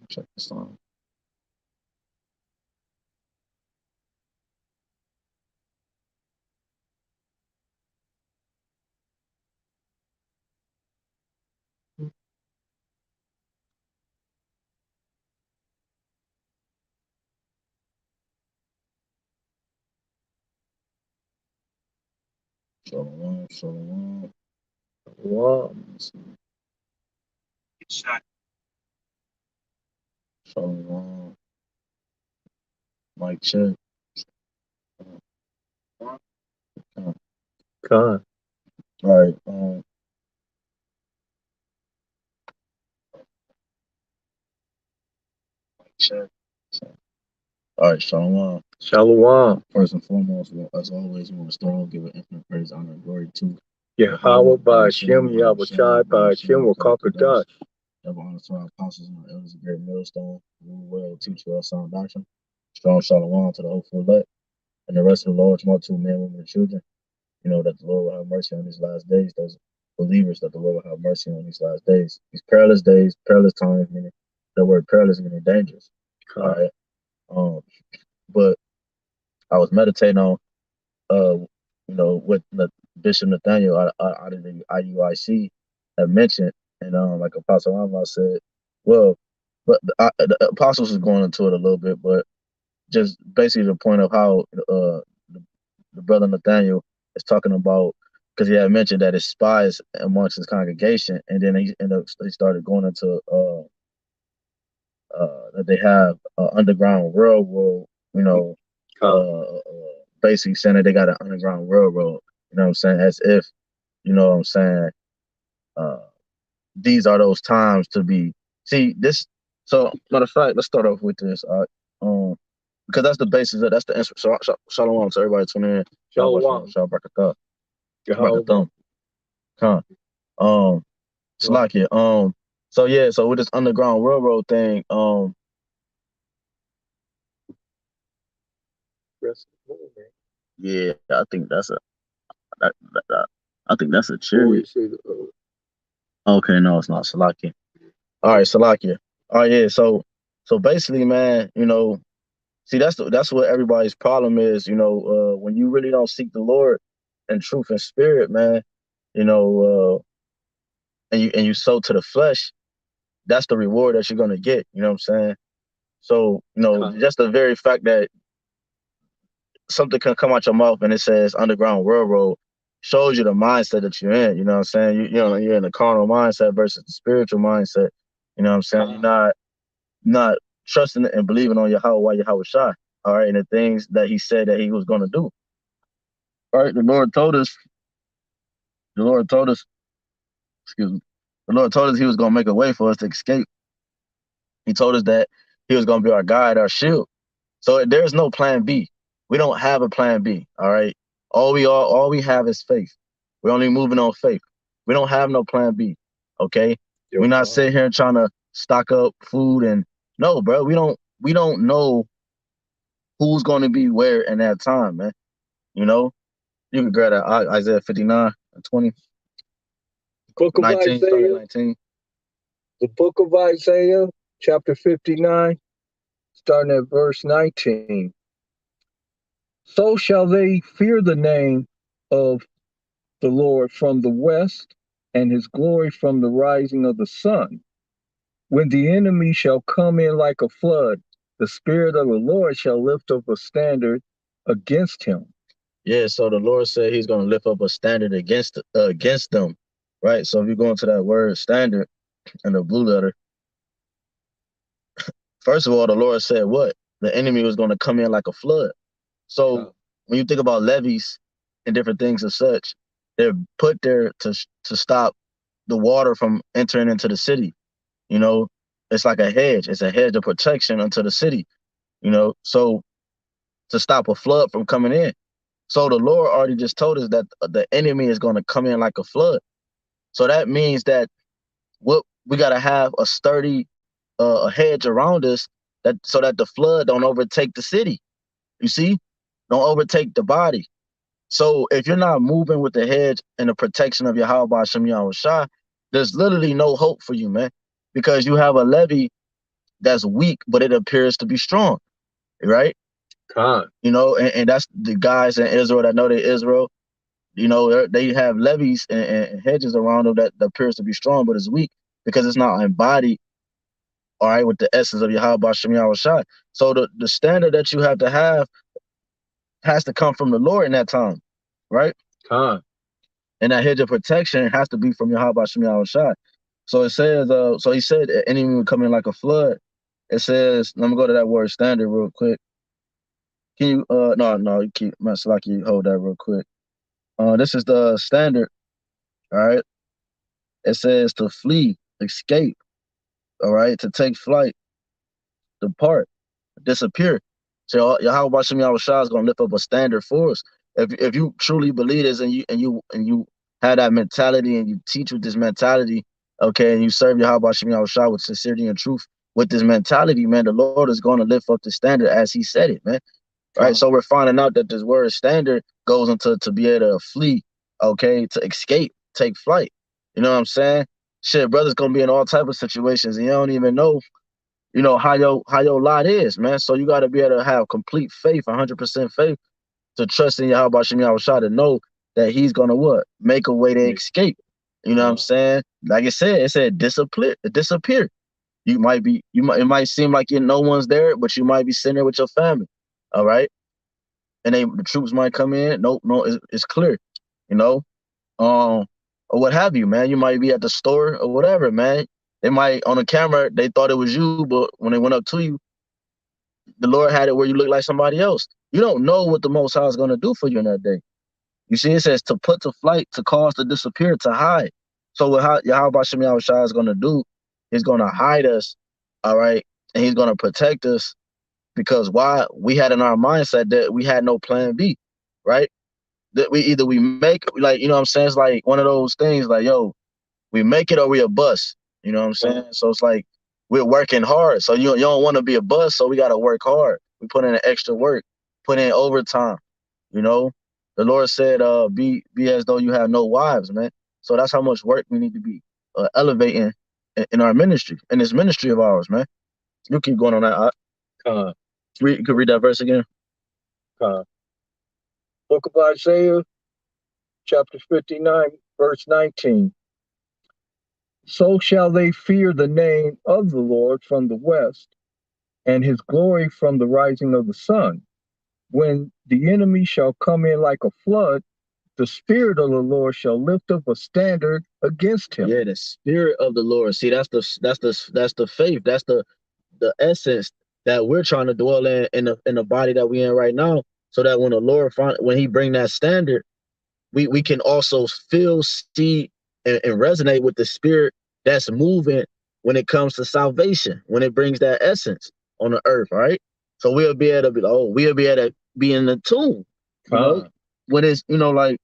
Check this on. Shalom, shalom. Wow. Shalom. Mic check. Con. All right. Mic check. All right, shalom. Shalom. First and foremost, as always, we want to start off giving infinite praise, honor, and glory to Yahawah, BAHASHAM, YAHAWASHI, BAHASHAM, HAQADASH. Double honor to our apostles and our elders, a great millstone, rule well, teach well, sound doctrine. Strong shalom to the hopeful elect and the rest of the Lord's multitude, men, women, and children. You know that the Lord will have mercy on these last days. Those believers that the Lord will have mercy on these last days. These perilous days, perilous times, meaning the word perilous meaning dangerous. All right. But I was meditating on what the Bishop Nathaniel out of the IUIC had mentioned, and like Apostle Rama said, well, but the apostles is going into it a little bit, but just basically the point of how the brother Nathaniel is talking about, because he had mentioned that it's spies amongst his congregation, and then he started going into that they have underground railroad, basically saying that they got an underground railroad, you know what I'm saying, as if, you know what I'm saying, uh, these are those times to be, see, this, so, matter of fact, let's start off with this, because that's the basis, that's the answer, so, shalom to everybody tuning in, Shalom. shalom, barakatah, Yahawah. Con, Salakia, so yeah, so with this underground railroad thing, yeah, I think that's I think that's a chariot. Okay, no, it's not Salakia. All right, Salakia. All right, yeah. So basically, man, see, that's what everybody's problem is. When you really don't seek the Lord in truth and spirit, man, you know, and you sow to the flesh, that's the reward that you're gonna get. You know what I'm saying? So, just the very fact that something can come out your mouth and it says Underground Railroad shows you the mindset that you're in. You know what I'm saying? You're in the carnal mindset versus the spiritual mindset. You know what I'm saying? You're not trusting and believing on Yahawah, Yahawashai. All right, and the things that he said that he was going to do. All right, the Lord told us, excuse me, the Lord told us he was going to make a way for us to escape. He told us that he was going to be our guide, our shield. So there's no plan B. We don't have a plan B. All right. All we have is faith. We're only moving on faith. We don't have no plan B. Okay. We're not sitting here trying to stock up food and no, bro. We don't know who's going to be where in that time, man. You can grab that Isaiah 59 and 20. Book of 19, Isaiah. 19. The book of Isaiah, chapter 59, starting at verse 19. So shall they fear the name of the Lord from the west, and his glory from the rising of the sun. When the enemy shall come in like a flood, the Spirit of the Lord shall lift up a standard against him. Yeah, so the Lord said he's going to lift up a standard against them, right? So if you go into that word standard in the blue letter, first of all, the Lord said what? The enemy was going to come in like a flood. So when you think about levees and different things as such, they're put there to stop the water from entering into the city. It's like a hedge. It's a hedge of protection unto the city. So to stop a flood from coming in. So the Lord already just told us that the enemy is going to come in like a flood. So that means that what we got to have a sturdy a hedge around us so that the flood don't overtake the city. You see, don't overtake the body. So if you're not moving with the hedge and the protection of Yahawah Shem Yahushua, there's literally no hope for you, man, because you have a levee that's weak, but it appears to be strong, right? You know, and that's the guys in Israel that know they're Israel. You know, they have levees and hedges around them that appears to be strong, but it's weak because it's not embodied, all right, with the essence of YAHWASHI. So the standard that you have to have has to come from the Lord in that time, right? And that hedge of protection has to be from YAHWASHI. So it says, so he said, enemy would come in like a flood. It says, let me go to that word standard real quick. Can you, no, you keep, like you hold that real quick. This is the standard, all right? It says to flee, escape, all right? To take flight, depart, disappear. So Yahweh Shem Yahushua is gonna lift up a standard for us. If you truly believe this and you have that mentality and you teach with this mentality, okay, and you serve Yahweh Shem Yahushua with sincerity and truth, with this mentality, man, the Lord is gonna lift up the standard as He said it, man. Right. So we're finding out that this word standard goes into to be able to flee, okay, to escape, take flight. You know what I'm saying? Shit, brother's gonna be in all type of situations and you don't even know, you know, how your lot is, man. So you got to be able to have complete faith, 100% faith, to trust in Yahweh Shem Yahushua, to know that He's gonna what? Make a way to escape. You know what I'm saying? Like it said disappear. You might be, it might seem like no one's there, but you might be sitting there with your family. All right. And the troops might come in. No, it's clear, you know, or what have you, man. You might be at the store or whatever, man. They might on the camera, they thought it was you, but when they went up to you, the Lord had it where you look like somebody else. You don't know what the Most High is going to do for you in that day. You see, it says to put to flight, to cause to disappear, to hide. So what Yahweh Shem Yahushua is going to do, He's going to hide us, all right, and He's going to protect us. Because why? We had in our mindset that we had no plan B, right? That we make, like, you know what I'm saying? It's like one of those things like, yo, we make it or we a bust. You know what I'm saying? So it's like we're working hard. So you don't want to be a bust, so we got to work hard. We put in extra work, put in overtime, you know? The Lord said, be as though you have no wives, man. So that's how much work we need to be elevating in our ministry, in this ministry of ours, man. You keep going on that. You could read that verse again. Book of Isaiah, chapter 59, verse 19. So shall they fear the name of the Lord from the west, and His glory from the rising of the sun. When the enemy shall come in like a flood, the Spirit of the Lord shall lift up a standard against him. Yeah, the Spirit of the Lord. See, that's the faith. That's the essence that we're trying to dwell in the body that we're in right now, so that when the Lord when He bring that standard, we can also feel, see, and resonate with the Spirit that's moving when it comes to salvation, when it brings that essence on the earth, right? So we'll be able to be in the tune, you know? When it's, you know, like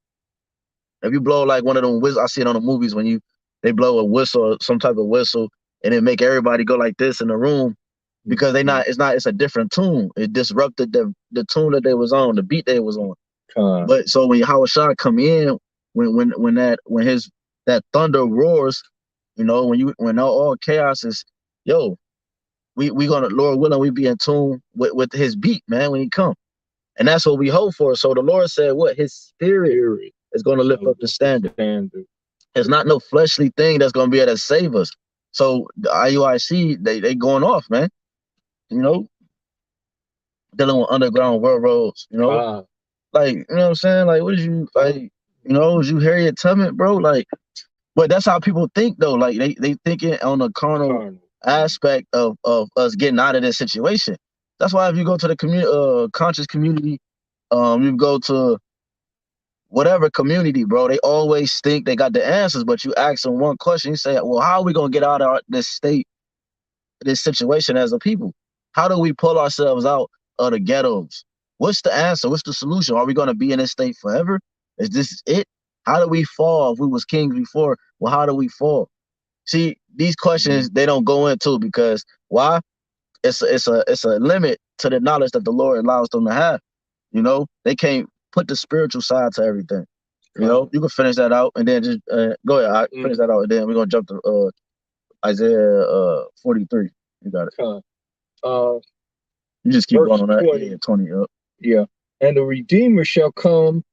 if you blow like one of them whistles, I see it on the movies when they blow a whistle or some type of whistle and it make everybody go like this in the room, because it's a different tune. It disrupted the tune that they was on, the beat they was on. But so when Yahawashi come in, when that thunder roars, you know, when all chaos is, yo, we gonna, Lord willing, we be in tune with His beat, man, when He come. And that's what we hope for. So the Lord said what? His Spirit is gonna lift up the standard. It's not no fleshly thing that's gonna be able to save us. So the IUIC, they going off, man. You know, dealing with underground railroads, you know. Like, you know what I'm saying? Like, what did you, like, you know, was you Harriet Tubman, bro? Like, but that's how people think, though. Like, they thinking on the carnal aspect of us getting out of this situation. That's why if you go to the conscious community, you go to whatever community, bro, they always think they got the answers, but you ask them one question, you say, well, how are we going to get out of this state, this situation as a people? How do we pull ourselves out of the ghettos? What's the answer? What's the solution? Are we going to be in this state forever? Is this it? How do we fall? If we was kings before, well, how do we fall? See, these questions, they don't go into, because why? It's a limit to the knowledge that the Lord allows them to have. You know, they can't put the spiritual side to everything. You know, you can finish that out and then just go ahead. Finish that out, and then we're gonna jump to Isaiah 43. You got it. You just keep going on that. 20. Yeah, 20 up. Yeah. And the Redeemer shall come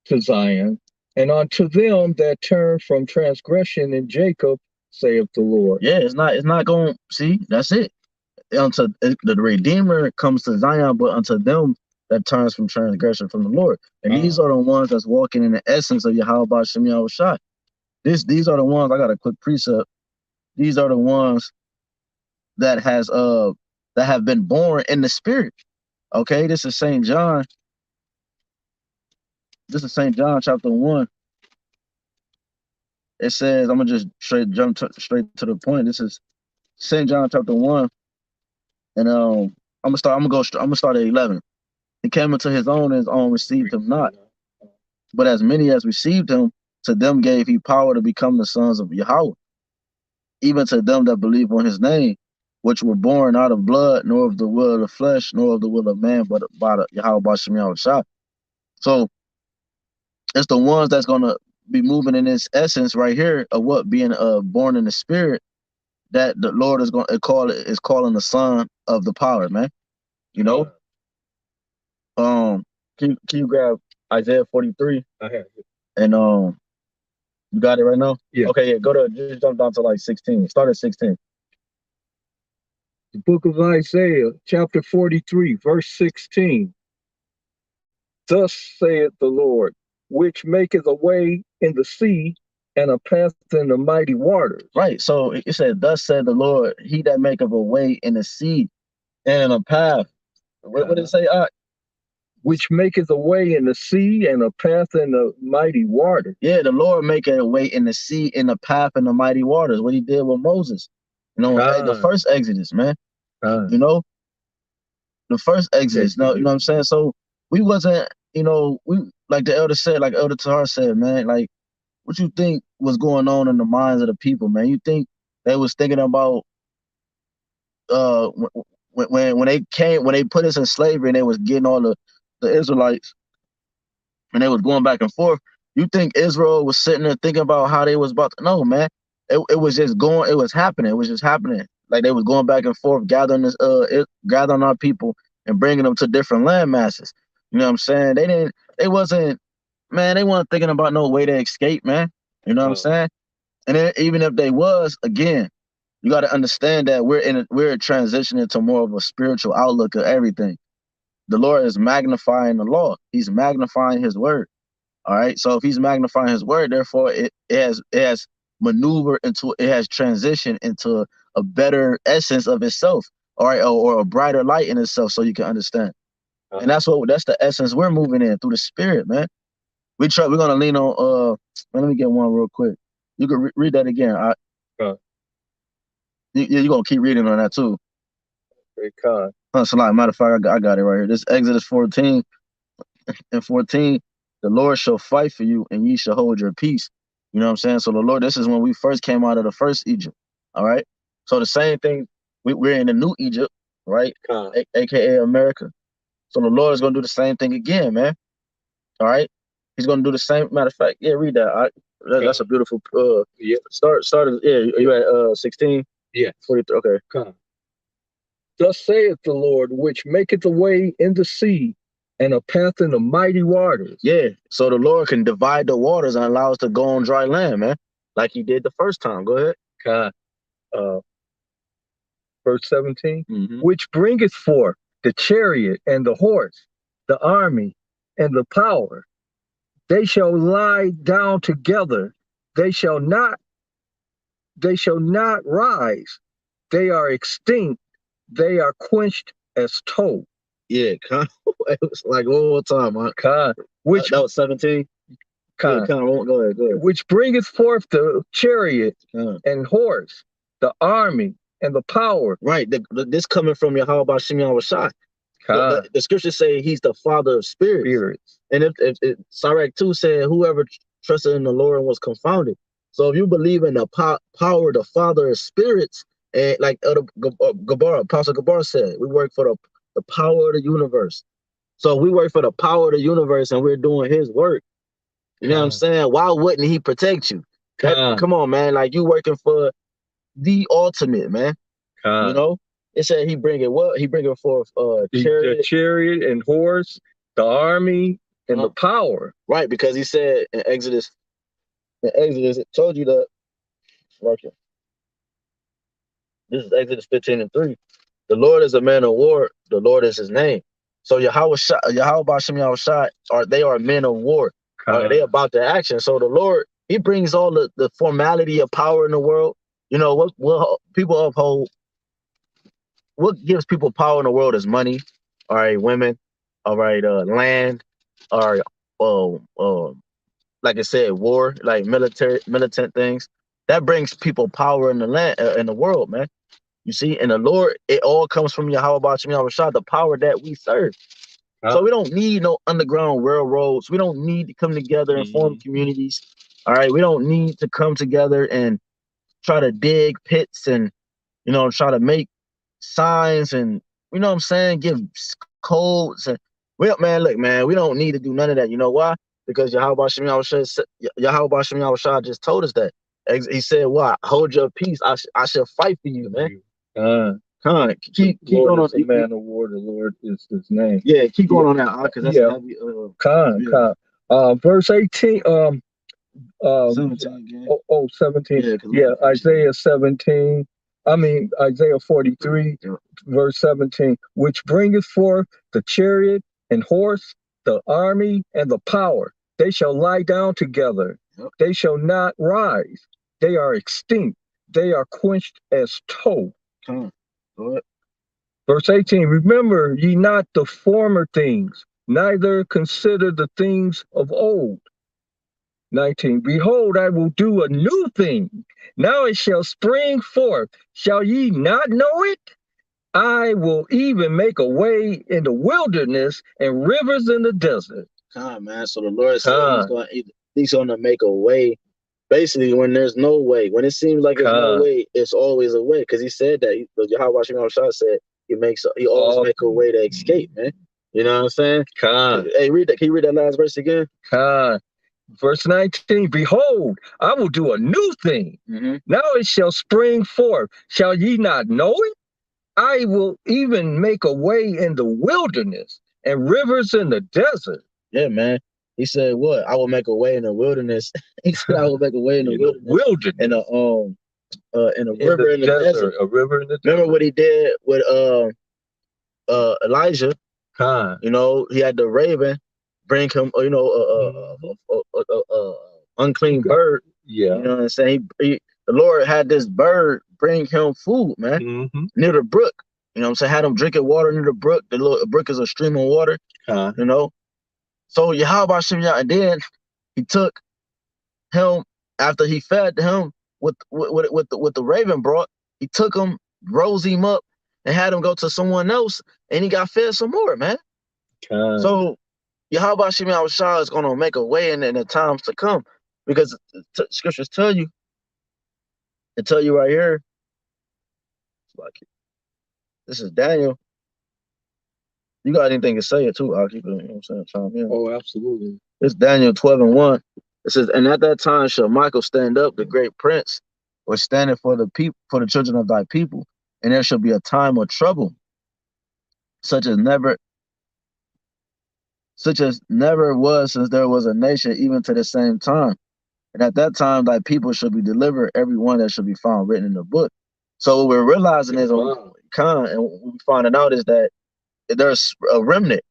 to Zion, and unto them that turn from transgression in Jacob, saith the Lord. Yeah, it's not going. See, that's it. Unto the Redeemer comes to Zion, but unto them that turns from transgression from the Lord. And these are the ones that's walking in the essence of YAHWASHI YAHWASHI. These are the ones. I got a quick precept. These are the ones that have been born in the Spirit. Okay, this is St. John. This is St. John chapter 1. It says, I'm gonna just straight straight to the point. This is St. John chapter 1, and I'm gonna start at 11. He came into his own received him not. But as many as received him, to them gave he power to become the sons of Yahweh, even to them that believe on his name, which were born out of blood, nor of the will of the flesh, nor of the will of man, but by the YAHWASHI YAHWASHI. So it's the ones that's gonna be moving in this essence right here of what being born in the Spirit, that the Lord is calling the son of the power, man. You know? Can you grab Isaiah 43? I have it. And you got it right now? Yeah. Okay, yeah, just jump down to like 16. Start at 16. The book of Isaiah, chapter 43, verse 16. Thus saith the Lord, which maketh a way in the sea and a path in the mighty waters. Right. So it said, thus said the Lord, he that maketh a way in the sea and in a path. What did it say? Which maketh a way in the sea and a path in the mighty waters. Yeah, the Lord maketh a way in the sea, in a path in the mighty waters. What he did with Moses. You know, the first Exodus, man. You know, the first Exodus. You know what I'm saying? So we wasn't, we like the elder said, like Elder Tahar said, man, like, what you think was going on in the minds of the people, man? You think they was thinking about when they put us in slavery and they was getting all the Israelites and they was going back and forth? You think Israel was sitting there thinking about how they was about to? No, man. It was just going. It was happening. It was just happening. Like they was going back and forth, gathering our people and bringing them to different land masses. You know what I'm saying? They wasn't thinking about no way to escape, man. You know what I'm saying? And then, even if they was, again, you got to understand that we're transitioning to more of a spiritual outlook of everything. The Lord is magnifying the law. He's magnifying his word. All right. So if he's magnifying his word, therefore it has maneuvered into, it has transitioned into a better essence of itself. All right. Or a brighter light in itself, so you can understand. And that's the essence we're moving in through the Spirit, man. We're gonna lean on let me get one real quick. You can read that again. You're gonna keep reading on that too. Very kind. So like, matter of fact, I got it right here. This Exodus 14 and 14. The Lord shall fight for you, and ye shall hold your peace. You know what I'm saying? So the Lord, this is when we first came out of the first Egypt. All right. So the same thing, we're in the new Egypt, right? AKA America. So the Lord is gonna do the same thing again, man. All right. He's gonna do the same. Matter of fact, yeah, read that. That's a beautiful. Yeah. Start. Yeah. Are you at 16? Yeah. 43. Okay. Thus saith the Lord, which maketh a way in the sea and a path in the mighty waters. Yeah. So the Lord can divide the waters and allow us to go on dry land, man, like he did the first time. Go ahead. Verse 17. Which bringeth forth the chariot and the horse, the army and the power. They shall lie down together. They shall not rise. They are extinct. They are quenched as tow. Yeah, it was like one more time, huh? Which that was 17. Go ahead. Which bringeth forth the chariot and horse, the army and the power. Right. This coming from YAHWASHI YAHWASHI. The scriptures say he's the father of spirits. And if Sirach 2 said, whoever trusted in the Lord was confounded. So if you believe in the power, the father of spirits, and like Apostle Gabar said, we work for the power of the universe. So we work for the power of the universe and we're doing his work. You know what I'm saying? Why wouldn't he protect you? Come on, man. Like, you working for the ultimate, man. You know? It said he bringing what? He bringing forth the chariot and horse, the army, and the power. Right, because he said in Exodus, it told you that. This is Exodus 15:3. The Lord is a man of war. The Lord is his name. So Yahweh BAHASHAM Yahawashi they are men of war. They about the action. So the Lord, he brings all the formality of power in the world. You know, what people uphold, what gives people power in the world is money. All right, women. All right, land. All right, like I said, war, like militant things. That brings people power in the land, in the world, man. You see, and the Lord, it all comes from Yahweh BAHASHAM Yahawashi, the power that we serve. So we don't need no underground railroads. We don't need to come together and form communities. All right, we don't need to come together and try to dig pits and, you know, try to make signs and, you know what I'm saying, give codes. And well, man, look, man, we don't need to do none of that. You know why? Because Yahweh BAHASHAM Yahawashi just told us that. He said, "What? Hold your peace. I shall fight for you, man." Keep going on. The man of war, the Lord is his name. Yeah, keep going on that, because that's a heavy. Verse 18. 17. Yeah, Isaiah 17. I mean, Isaiah 43, verse 17, which bringeth forth the chariot and horse, the army and the power. They shall lie down together. They shall not rise. They are extinct. They are quenched as tow. Verse 18, remember ye not the former things, neither consider the things of old. 19, behold, I will do a new thing. Now it shall spring forth. Shall ye not know it? I will even make a way in the wilderness and rivers in the desert. Man. So the Lord said he's going to make a way. Basically, when there's no way, when it seems like there's no way, it's always a way. Because he said that. Yahweh said he always make a way to escape, man. You know what I'm saying? Hey, read that. Can you read that last verse again? Verse 19, behold, I will do a new thing. Now it shall spring forth. Shall ye not know it? I will even make a way in the wilderness and rivers in the desert. Yeah, man. He said, what? I will make a way in the wilderness. He said, I will make a way in the wilderness. And a river in the desert. A river in the desert. Remember what he did with Elijah? You know, he had the raven bring him, you know, unclean bird. Yeah. You know what I'm saying? The Lord had this bird bring him food, man, near the brook. You know what I'm saying? Had him drinking water near the brook. The brook is a stream of water. You know? So Yahweh, and then he took him after he fed him with the raven brought. He took him, rose him up, and had him go to someone else, and he got fed some more, man. So Yahweh is going to make a way in the times to come, because scriptures tell you right here. This is Daniel. You got anything to say it too? I'll keep it. You know what I'm saying? Chime in. Oh, absolutely. It's Daniel 12:1. It says, and at that time shall Michael stand up, the great prince, or standing for the people, for the children of thy people, and there shall be a time of trouble, such as never was since there was a nation, even to the same time. And at that time thy people shall be delivered, every one that shall be found written in the book. So what we're realizing is, and what we're finding out is that there's a remnant,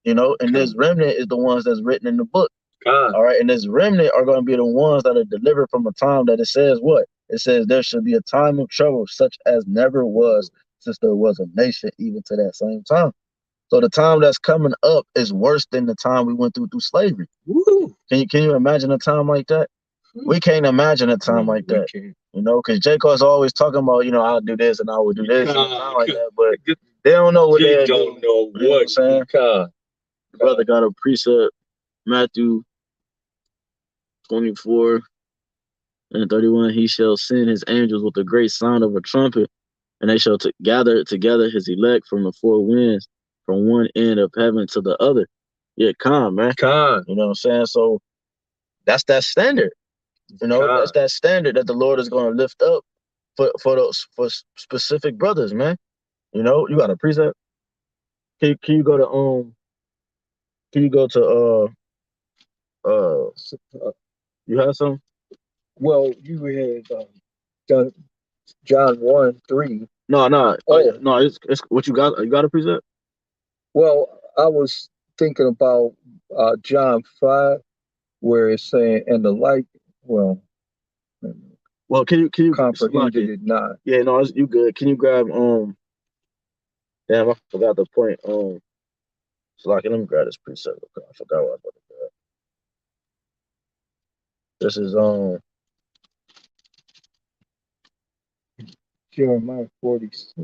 you know, and this remnant is the ones that's written in the book. All right, and this remnant are going to be the ones that are delivered from a time that it says what? It says there should be a time of trouble such as never was since there was a nation, even to that same time. So the time that's coming up is worse than the time we went through slavery. Woo. Can you imagine a time like that? We can't imagine a time like that. You know, because Jacob's always talking about, you know, I'll do this and I will do this, and time like that, but they don't know what they're doing. Don't know what, you know what I'm saying? The brother got a precept, Matthew 24:31. He shall send his angels with a great sound of a trumpet, and they shall gather together his elect from the four winds, from one end of heaven to the other. Yeah, man. You know what I'm saying? So that's that standard. You know, that's that standard that the Lord is going to lift up for specific brothers, man. You know, you got a precept? Can you go to can you go to you have some? Well, you had John, John 1:3. No, it's what you got. You got a precept? Well, I was thinking about John 5, where it's saying, and the light, well, Well, can you comprehended Salaki? it not. Yeah, no, you good. Can you grab damn, I forgot the point. Salaki, let me grab this precept. Okay, I forgot what I was about to grab. This is Jeremiah 46.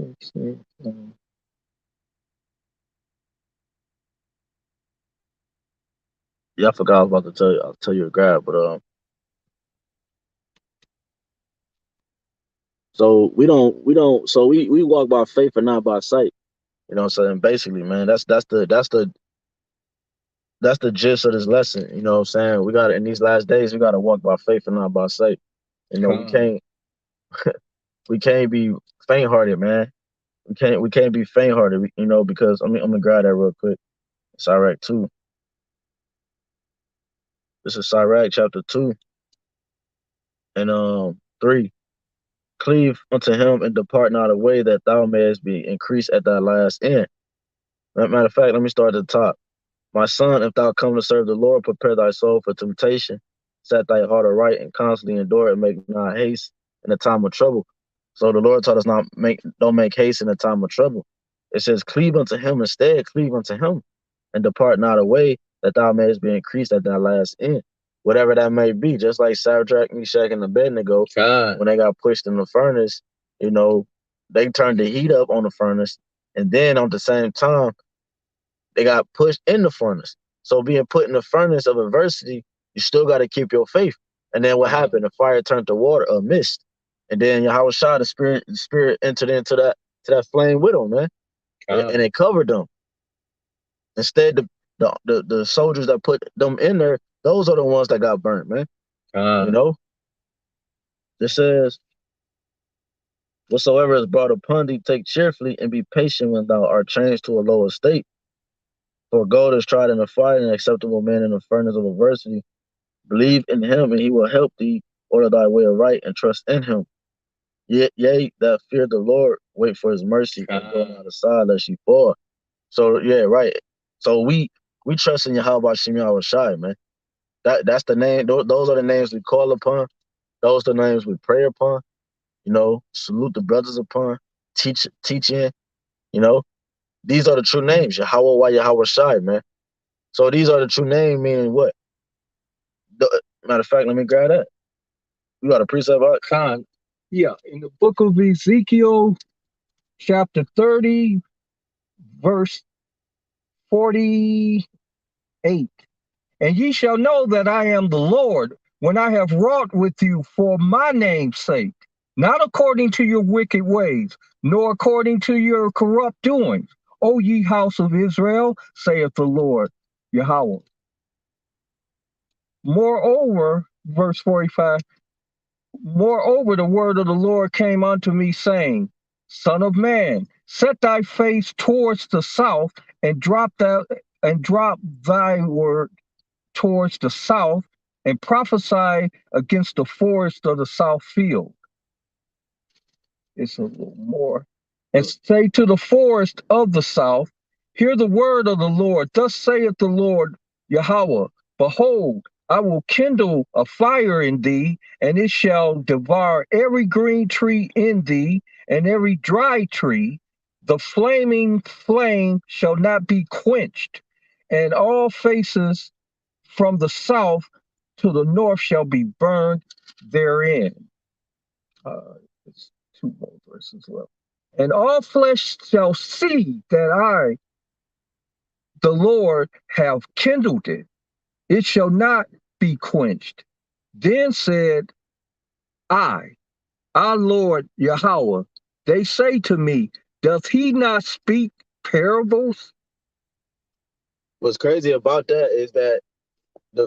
yeah, I forgot I was about to tell you. I'll tell you to grab, but so we walk by faith and not by sight. You know what I'm saying? Basically, man, that's the gist of this lesson. You know what I'm saying? We got in these last days, we got to walk by faith and not by sight. You know, we can't be faint hearted, man. We can't be faint hearted. You know, because I'm gonna grab that real quick. Sirach 2. This is Sirach chapter 2 and 3. Cleave unto him and depart not away, that thou mayest be increased at thy last end. Matter of fact, let me start at the top. My son, if thou come to serve the Lord, prepare thy soul for temptation. Set thy heart aright and constantly endure and make not haste in the time of trouble. So the Lord taught us don't make haste in the time of trouble. It says, cleave unto him instead, cleave unto him, and depart not away, that thou mayest be increased at thy last end. Whatever that may be, just like Shadrach, Meshach, and Abednego, when they got pushed in the furnace, you know, they turned the heat up on the furnace, and then at the same time, they got pushed in the furnace. So being put in the furnace of adversity, you still got to keep your faith. And then what happened? The fire turned to water, a mist. And then YAHWASHI, the spirit entered into that flame with them, man. And it covered them. Instead, the soldiers that put them in there, those are the ones that got burnt, man. You know? This says, whatsoever is brought upon thee, take cheerfully and be patient when thou art changed to a lower state. For gold is tried in the fire, and an acceptable man in the furnace of adversity. Believe in him, and he will help thee. Order thy way aright, and trust in him. Yea, that fear the Lord, wait for his mercy, and go not aside lest you fall. So yeah, right. So we trust in YAHWASHI YAHWASHI, man. That's the name. Those are the names we call upon. Those are the names we pray upon. You know, salute the brothers upon. Teach in. You know, these are the true names. YAHWAH YAHWASHI, man. So these are the true names, meaning what? Matter of fact, let me grab that. You got a precept, Khan. Yeah, in the book of Ezekiel, chapter 30, verse 48. And ye shall know that I am the Lord when I have wrought with you for my name's sake, not according to your wicked ways, nor according to your corrupt doings. O ye house of Israel, saith the Lord Yahweh. Moreover, verse 45, moreover, the word of the Lord came unto me, saying, Son of man, set thy face towards the south, and drop thy word towards the south, and prophesy against the forest of the south field. It's a little more. And say to the forest of the south, hear the word of the Lord. Thus saith the Lord Yahweh, behold, I will kindle a fire in thee, and it shall devour every green tree in thee, and every dry tree. The flaming flame shall not be quenched, and all faces from the south to the north shall be burned therein. It's two more verses left. And all flesh shall see that I, the Lord, have kindled it. It shall not be quenched. Then said I, our Lord Yahweh, they say to me, doth he not speak parables? What's crazy about that is that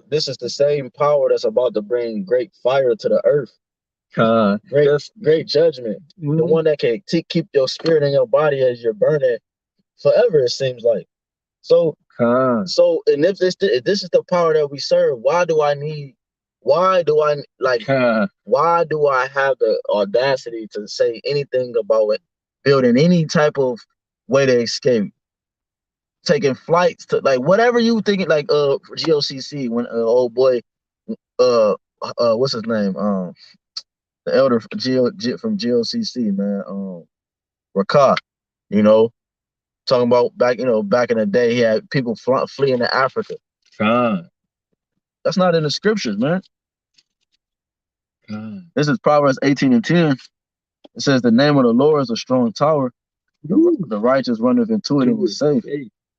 this is the same power that's about to bring great fire to the earth. Great judgment. The one that can keep your spirit and your body as you're burning forever, it seems like. So, and if this is the power that we serve, why do I have the audacity to say anything about it, building any type of way to escape, taking flights to like whatever you thinking, like GOCC when old boy what's his name, the elder from GOCC, man, RAWCHAA, you know, talking about back in the day he had people fleeing to Africa. That's not in the scriptures, man. This is Proverbs 18:10. It says the name of the Lord is a strong tower. The righteous runneth into it and is safe.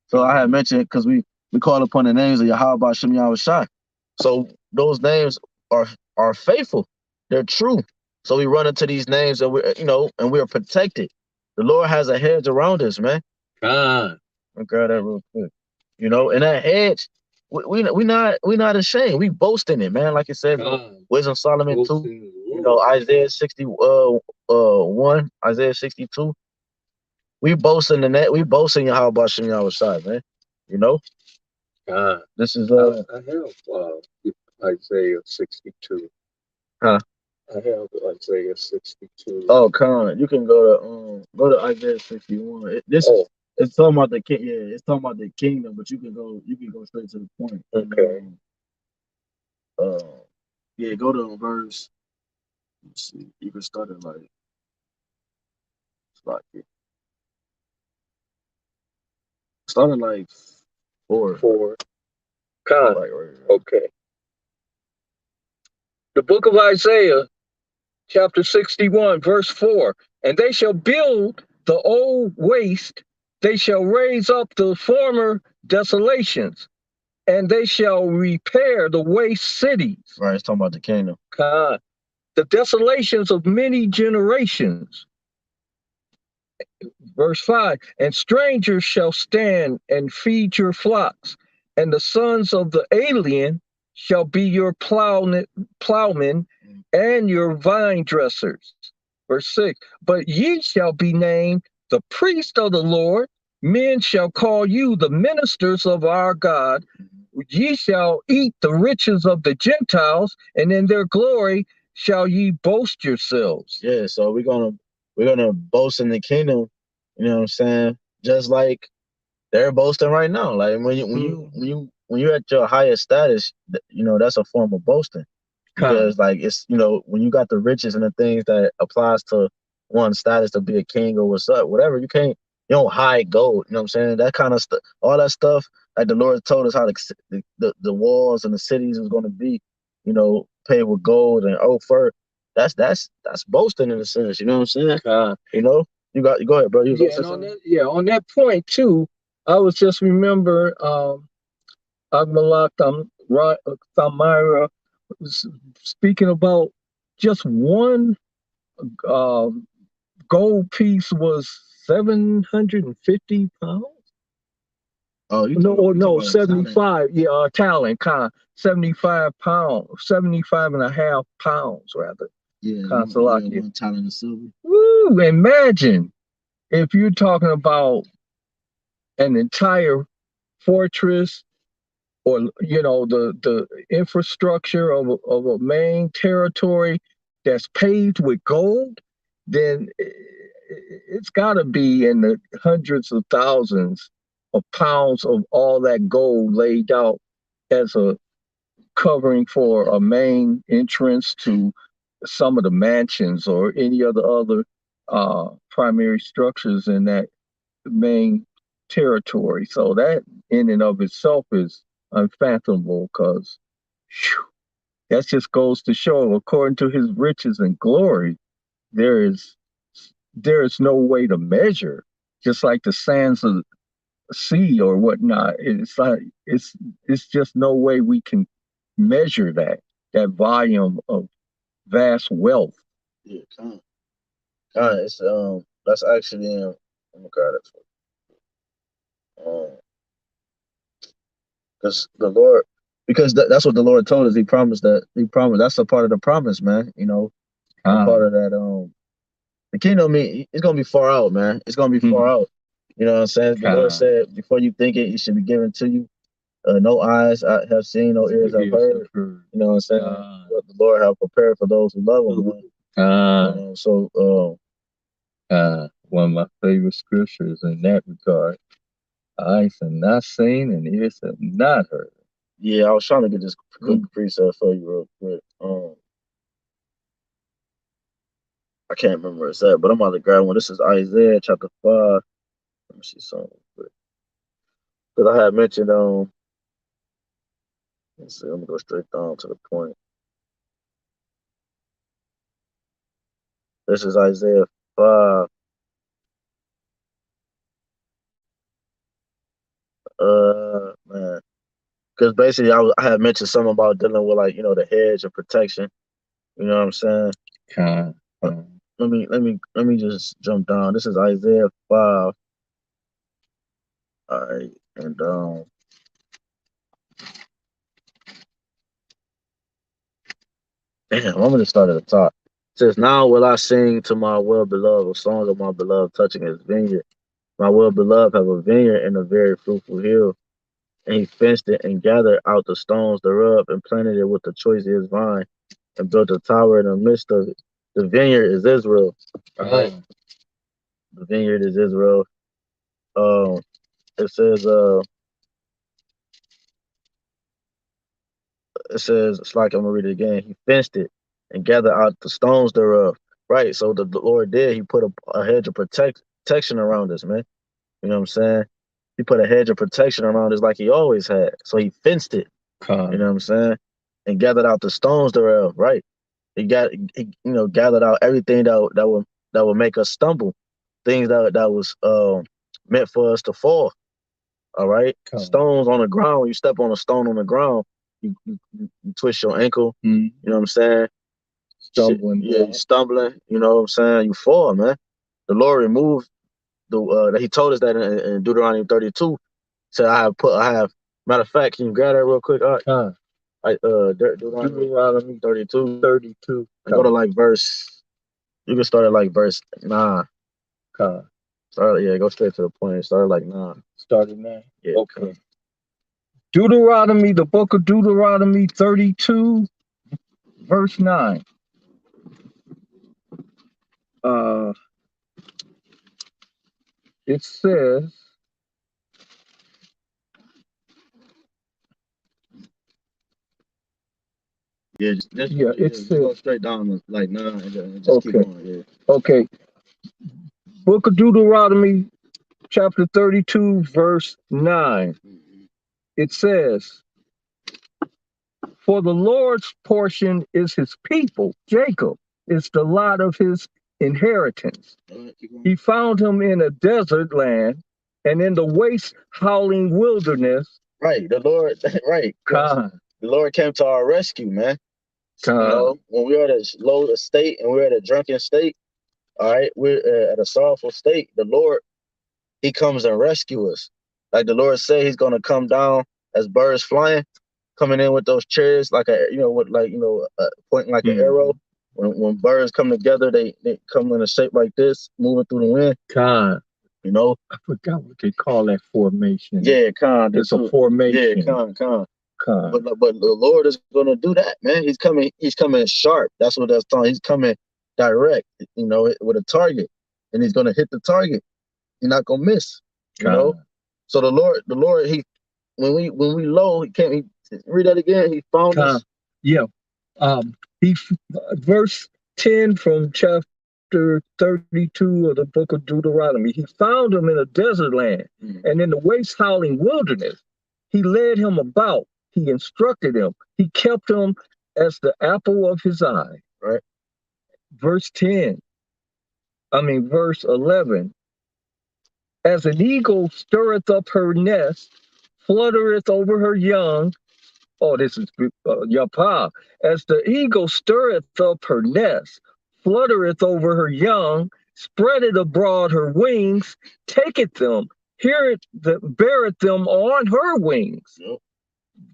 So I had mentioned, because we call upon the names of YAHWASHI, YAHAWASHI. So those names are faithful. They're true. So we run into these names and we're protected. The Lord has a hedge around us, man. I'll grab that real quick. And that hedge, we not ashamed. We boast in it, man. Like it says, Wisdom Solomon 2. Isaiah 61, Isaiah 62. We boast in the net. We boast in YAHWASHI, YAHAWASHI, man. This is I have Isaiah 62. Huh? I have Isaiah 62. Oh, Con, you can go to Isaiah 61. It's talking about the king. Yeah, it's talking about the kingdom, but you can go straight to the point. Okay. Yeah, go to verse. Let's see. You can start it like it. Started like 4. 4. Con. Like right. Okay. The book of Isaiah, chapter 61, verse 4. And they shall build the old waste, they shall raise up the former desolations, and they shall repair the waste cities. Right, it's talking about the kingdom. God, the desolations of many generations. Verse 5, and strangers shall stand and feed your flocks, and the sons of the alien shall be your plowmen and your vine dressers. Verse 6, but ye shall be named the priest of the Lord. Men shall call you the ministers of our God. Ye shall eat the riches of the Gentiles, and in their glory shall ye boast yourselves. Yeah, so we're gonna boast in the kingdom. You know what I'm saying? Just like they're boasting right now. Like when you're at your highest status, that's a form of boasting. Because like it's when you got the riches and the things that applies to one status to be a king or whatever, you don't hide gold. You know what I'm saying? That kind of stuff, all that stuff. Like the Lord told us how the walls and the cities was going to be, paved with gold and fur. That's boasting in a sense. You know what I'm saying? You go ahead, bro. On that point too, I was just remember Agmalak Thamira speaking about just one gold piece was 750 pounds. Oh, no, 75. Yeah, talent, 75 pounds, 75 and a half pounds, rather. Yeah, one talent of silver. Woo! Imagine if you're talking about an entire fortress, or the infrastructure of a main territory that's paved with gold, then it's got to be in the hundreds of thousands of pounds of all that gold laid out as a covering for a main entrance to some of the mansions or any other primary structures in that main territory. So that in and of itself is unfathomable, because that just goes to show, according to his riches and glory, there is no way to measure. Just like the sands of the sea or whatnot, it's just no way we can measure that volume of vast wealth. Yeah, it's that's actually oh my God, because that's what the Lord told us. He promised that's a part of the promise, man. Part of that. The kingdom, it's gonna be far out, man. It's gonna be far out. You know what I'm saying? The Lord said, before you think it, it should be given to you. No eyes have seen, no ears have heard. You know what I'm saying? What the Lord have prepared for those who love Him. Man. One of my favorite scriptures in that regard. Eyes have not seen and ears have not heard. Yeah, I was trying to get this quick precept for you real quick. I can't remember where it's at, but I'm about to grab one. This is Isaiah chapter 5. Let me see something quick. Because I had mentioned, let's see, let me go straight down to the point. This is Isaiah 5. Man. Because basically I had mentioned something about dealing with, like, the hedge of protection. You know what I'm saying? Let me just jump down. This is Isaiah 5. All right, and damn, I'm gonna start at the top. It says, "Now will I sing to my well-beloved a song of my beloved touching his vineyard. My well-beloved have a vineyard in a very fruitful hill, and he fenced it and gathered out the stones thereof and planted it with the choicest vine and built a tower in the midst of it. The vineyard is Israel." All right. The vineyard is Israel. It says, it's like, I'm gonna read it again. He fenced it and gathered out the stones thereof. Right. So the Lord did. He put a hedge of protection around us, man. You know what I'm saying? He put a hedge of protection around us like he always had. So he fenced it. You know what I'm saying? And gathered out the stones thereof. Right. He gathered out everything that would make us stumble, things that was meant for us to fall. All right. Stones on the ground. You step on a stone on the ground, you twist your ankle. You know what I'm saying? Stumbling. Yeah, you stumbling. You know what I'm saying? You fall, man. The Lord removed He told us that in Deuteronomy 32. Said, I have. Matter of fact, can you grab that real quick? All right. Deuteronomy 32. 32. Go to like verse. You can start at like verse 9. Go straight to the point. Start at like 9. Start at 9. Yeah. Okay. Deuteronomy, the book of Deuteronomy 32, verse 9. It says, it says, go straight down like 9 and just keep going. Yeah. Okay. Book of Deuteronomy, chapter 32, verse 9. It says, "For the Lord's portion is his people, Jacob is the lot of his inheritance. He found him in a desert land and in the waste howling wilderness." Right, the Lord, right. The Lord came to our rescue, man. When we were at a low state and we were at a drunken state, all right, we're at a sorrowful state, the Lord, he comes and rescue us. Like the Lord said, he's gonna come down as birds flying, coming in with those chariots, like pointing like an arrow. When birds come together, they come in a shape like this, moving through the wind. You know, I forgot what they call that formation. Yeah, it's a formation. Yeah, But the Lord is gonna do that, man. He's coming sharp. That's what that's talking. He's coming direct, with a target, and he's gonna hit the target. You're not gonna miss. You know. So the Lord, he when we low, he can't. Read that again. He found us. Yeah. Verse 10 from chapter 32 of the book of Deuteronomy. He found him in a desert land and in the waste howling wilderness. He led him about. He instructed him. He kept him as the apple of his eye. Right. Verse 11. As an eagle stirreth up her nest, fluttereth over her young. Oh, this is Yapa. As the eagle stirreth up her nest, fluttereth over her young, spreadeth abroad her wings, taketh them, beareth them on her wings. Yep.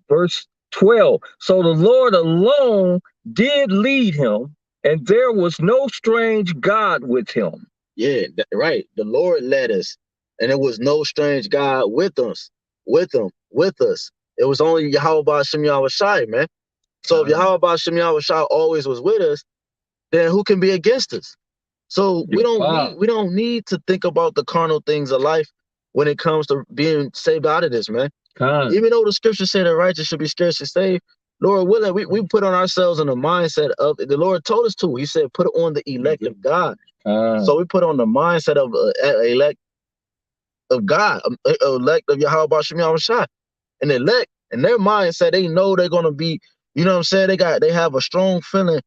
Verse 12. So the Lord alone did lead him, and there was no strange God with him. Yeah, right. The Lord led us, and it was no strange God with us, with us. It was only YAHWASHI YAHWASHI, man. So if YAHWASHI YAHWASHI always was with us, then who can be against us? So we don't need to think about the carnal things of life when it comes to being saved out of this, man. Even though the scripture said the righteous should be scarcely saved, Lord willing, we put on ourselves in the mindset of the Lord told us to. He said, put on the elect of God. So we put on the mindset of elect of God, elect of YAHWASHI YAHWASHI. And elect, in their mindset, they know they're gonna be, you know what I'm saying? They have a strong feeling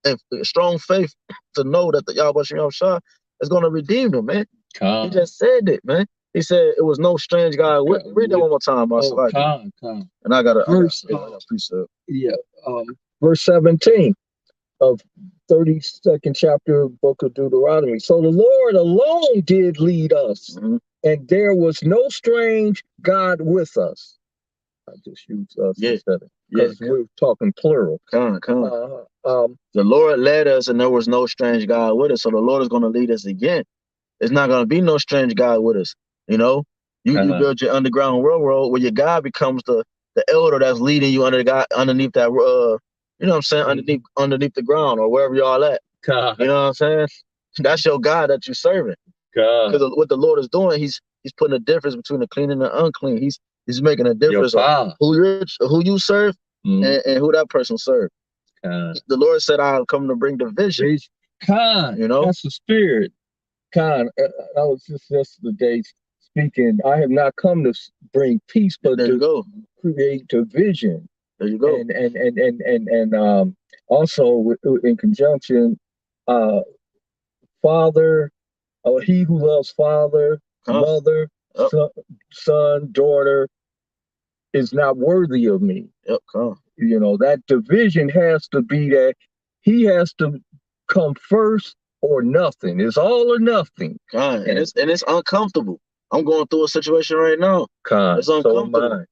and strong faith to know that the YAHWASHI YAHWASHI is gonna redeem them, man. He just said it, man. He said it was no strange God. Read that one more time, and I got a precept. Yeah, verse 17 of 32nd chapter book of Deuteronomy. So the Lord alone did lead us, and there was no strange God with us. I just use us instead of, because we're talking plural. The Lord led us, and there was no strange God with us. So the Lord is going to lead us again. There's not going to be no strange God with us. You know, you build your underground railroad where your God becomes the elder that's leading you underneath that you know what I'm saying, underneath the ground or wherever y'all at. You know what I'm saying? That's your God that you're serving. Because what the Lord is doing, he's putting a difference between the clean and the unclean. He's making a difference of who you serve and who that person serves. The Lord said, "I'll come to bring division." You know, that's the spirit. I was just yesterday speaking. I have not come to bring peace, but to create division. There you go. And also in conjunction, father, he who loves father, mother, son, daughter, is not worthy of me. You know, that division has to be that he has to come first or nothing. It's all or nothing. And it's uncomfortable. I'm going through a situation right now. It's uncomfortable.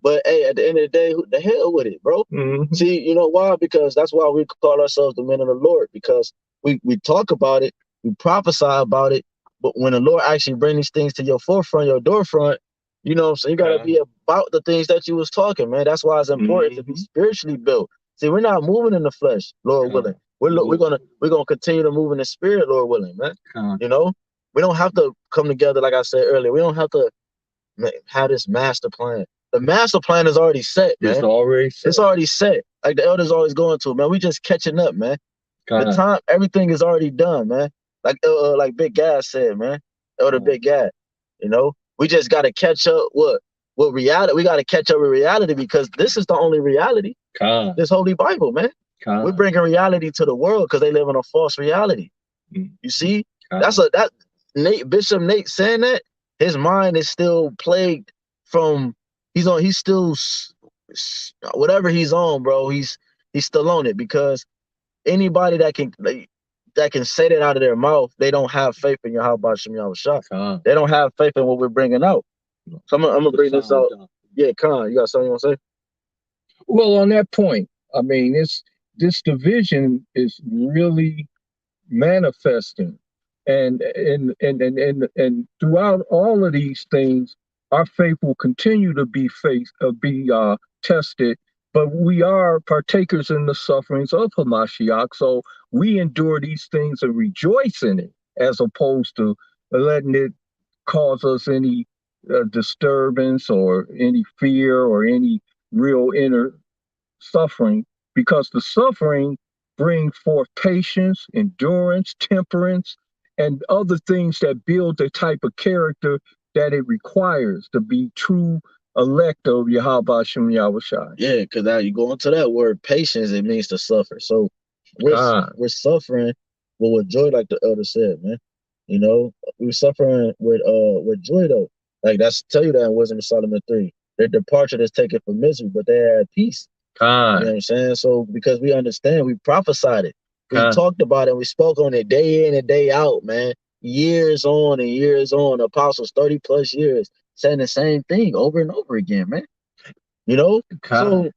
But hey, at the end of the day, who the hell with it, bro? See, you know why? Because that's why we call ourselves the men of the Lord, because we talk about it, we prophesy about it, but when the Lord actually brings these things to your forefront, your door front, you know what I'm saying? You got to be about the things that you was talking, man. That's why it's important to be spiritually built. See, we're not moving in the flesh, Lord willing. We're gonna continue to move in the spirit, Lord willing, man. You know, we don't have to come together, like I said earlier. We don't have to have this master plan. The master plan is already set, man. It's already set. Like the elders always going to, man. We just catching up, man. The time, everything is already done, man. Like Big Gas said, man. Elder Big Gas. You know, we just got to catch up with reality. We got to catch up with reality, because this is the only reality. This Holy Bible, man. We're bringing reality to the world because they live in a false reality. You see, Bishop Nate saying that, his mind is still plagued from he's still whatever he's on, bro. He's still on it, because anybody that can say that out of their mouth, they don't have faith in YAHWASHI YAHWASHI. They don't have faith in what we're bringing out. So I'm gonna bring this out. Yeah, Khan, you got something you want to say? Well, on that point, I mean, this division is really manifesting, and throughout all of these things, our faith will continue to be tested. But we are partakers in the sufferings of Hamashiach, so we endure these things and rejoice in it, as opposed to letting it cause us any disturbance or any fear or any real inner suffering, because the suffering brings forth patience, endurance, temperance, and other things that build the type of character that it requires to be true elect of YAHWASHI YAHWASHI. Yeah, because now you go into that word patience, it means to suffer. So we're suffering with joy, like the elder said, man. You know, we're suffering with joy, though. Like, that's tell you that in Wisdom of Solomon 3. Their departure is taken for misery, but they are at peace. You know what I'm saying? So because we understand, we prophesied it. We talked about it, we spoke on it day in and day out, man. Years on and years on. Apostles, 30 plus years, saying the same thing over and over again, man. You know? So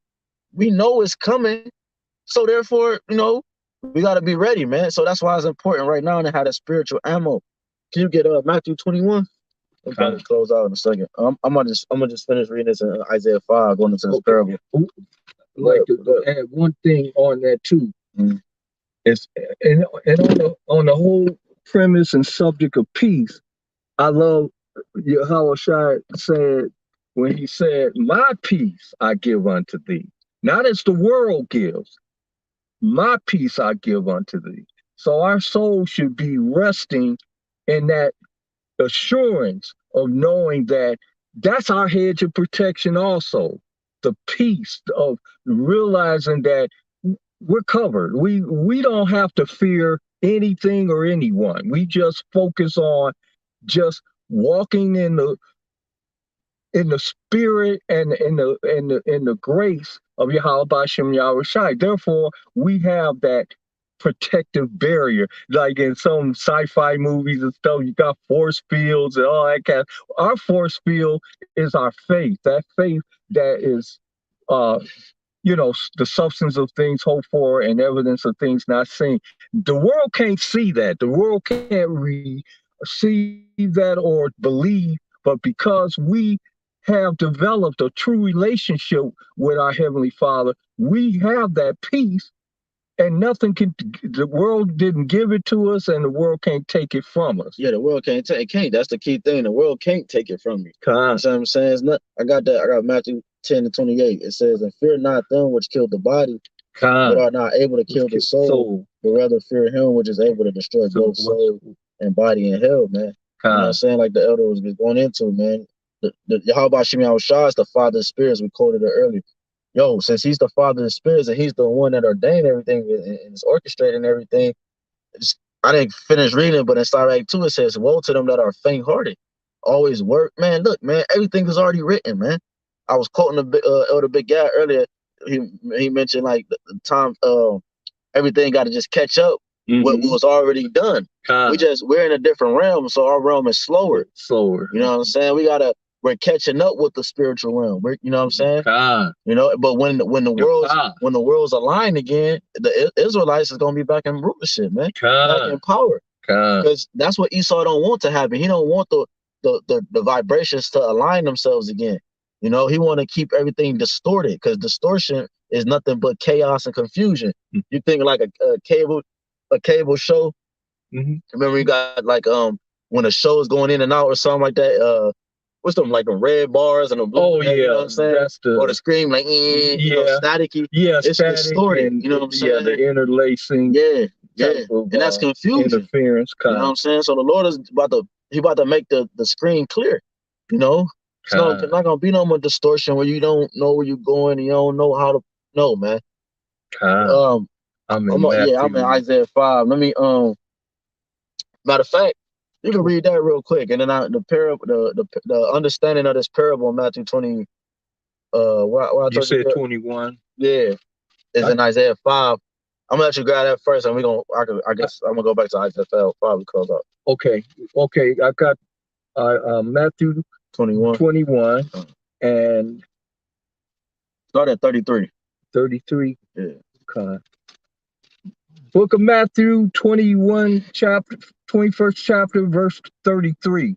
we know it's coming. So therefore, you know, We got to be ready, man. So that's why it's important right now to have that spiritual ammo. Can you get Matthew 21? I'm about to close out in a second. I'm gonna just finish reading this in Isaiah 5, going into this parable. Like to add one thing on that too. Mm. It's and on the whole premise and subject of peace, I love Yahawashi said when he said, "My peace I give unto thee, not as the world gives. My peace I give unto thee." So our soul should be resting in that assurance of knowing that that's our hedge of protection also. The peace of realizing that we're covered. We don't have to fear anything or anyone. We just focus on just walking in the spirit and in the grace of BAHASHAM Yahawashi. Therefore, we have that protective barrier. Like in some sci-fi movies and stuff, you got force fields and all that kind of. Our force field is our faith. That faith that is the substance of things hoped for and evidence of things not seen. The world can't see that. The world can't receive that or believe, but because we have developed a true relationship with our Heavenly Father, we have that peace, and nothing can, the world didn't give it to us, and the world can't take it from us. Yeah, the world can't take it. Can't. That's the key thing. The world can't take it from you. You know what I'm saying? It's not, I got Matthew 10:28. It says, "And fear not them which kill the body, but are not able to kill the soul, but rather fear him which is able to destroy both soul and body in hell," man. You know what I'm saying? Like the elder was going into, man. The YAHWASHI is the Father of spirits. We quoted it earlier. Yo, since he's the Father of spirits and he's the one that ordained everything and is orchestrating everything, I didn't finish reading, but in Sirach 2 it says, "Woe to them that are faint-hearted, always work." Man, look, man, everything is already written, man. I was quoting the Elder Big Guy earlier. He mentioned like the time everything got to just catch up. What was already done. We're in a different realm, so our realm is slower. You know what I'm saying? We're catching up with the spiritual realm. You know what I'm saying? You know, but when the world's aligned again, the Israelites is gonna be back in rulership, man. Back in power. Because that's what Esau don't want to happen. He don't want the vibrations to align themselves again. You know, he want to keep everything distorted, because distortion is nothing but chaos and confusion. You think like a cable show. Remember, you got like when a show is going in and out or something like that. What's them, like the red bars and the blue? Oh, yeah, you know what I'm saying? Or the screen like staticky. Yeah, it's distorted. You know what I'm saying? Yeah, the interlacing. Yeah. And that's confusion. Interference. You know what I'm saying? So the Lord is about to make the screen clear. You know, it's not gonna be no more distortion where you don't know where you're going and you don't know how to know, man. I'm in Isaiah 5. Let me matter of fact, you can read that real quick, and then the understanding of this parable in Matthew 20. You said 21. Yeah, is in Isaiah 5. I'm gonna let you grab that first, and I guess I'm gonna go back to Isaiah 5 and close out. Okay. I got Matthew 21, and start at 33. 33. Yeah. Okay. Book of Matthew 21, 21st chapter, verse 33.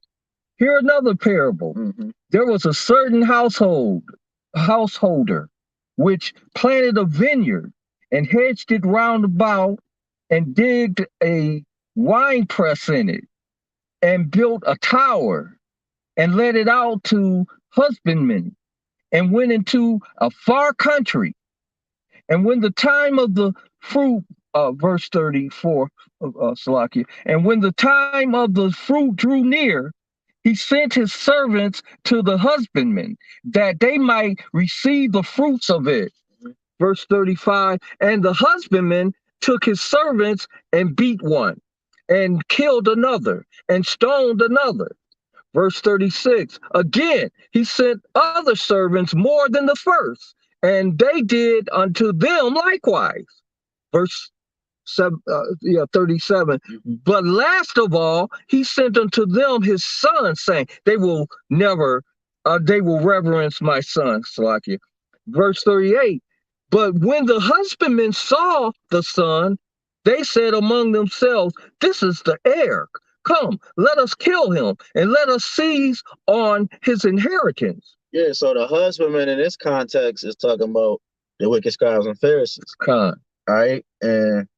Here another parable. There was a certain householder, which planted a vineyard and hedged it round about, and digged a wine press in it, and built a tower, and let it out to husbandmen, and went into a far country. And when the time of the fruit, verse 34, Salakia, and when the time of the fruit drew near, he sent his servants to the husbandmen, that they might receive the fruits of it. Verse 35, and the husbandman took his servants and beat one, and killed another, and stoned another. Verse 36, again, he sent other servants more than the first, and they did unto them likewise. Verse 37. But last of all, he sent unto them his son, saying, they will reverence my son, Salakia. Verse 38. But when the husbandman saw the son, They said among themselves, "This is the heir. Come, let us kill him, and let us seize on his inheritance." Yeah, so the husbandman in this context is talking about the wicked scribes and Pharisees. Con. All right. And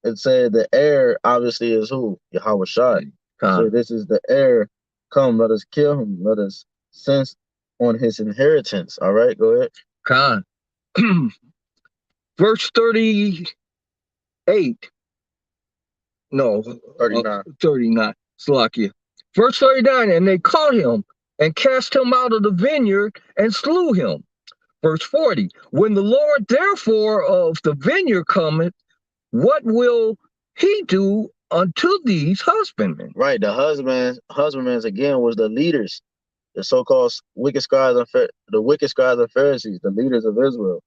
it said the heir obviously is who? Yahawashi. So this is the heir. Come, let us kill him. Let us sense on his inheritance. All right, go ahead. Con. Verse 38. No, 39. 39. Slakia. Verse 39, and they caught him and cast him out of the vineyard and slew him. Verse 40, when the Lord therefore of the vineyard cometh, what will he do unto these husbandmen? Right, the husbandmen again was the leaders, the so-called wicked scribes and Pharisees, the leaders of Israel.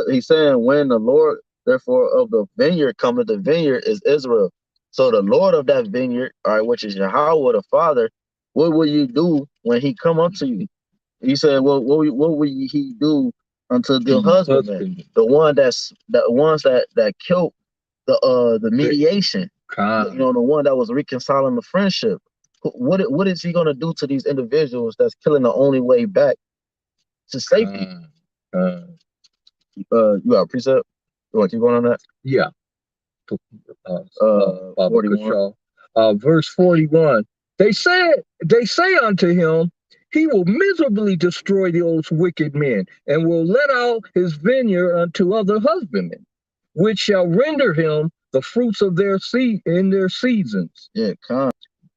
He's saying when the Lord therefore of the vineyard cometh, the vineyard is Israel. So the Lord of that vineyard, all right, which is Yahawah the Father, what will you do when he come up to you? He said, well, what will he do unto the husbandman, the ones that killed the mediation, you know, the one that was reconciling the friendship. What is he gonna do to these individuals that's killing the only way back to safety? You got a precept? You want to keep going on that? Yeah. 41. Verse 41. They say unto him, he will miserably destroy those wicked men, and will let out his vineyard unto other husbandmen, which shall render him the fruits of their seed in their seasons. Yeah, come.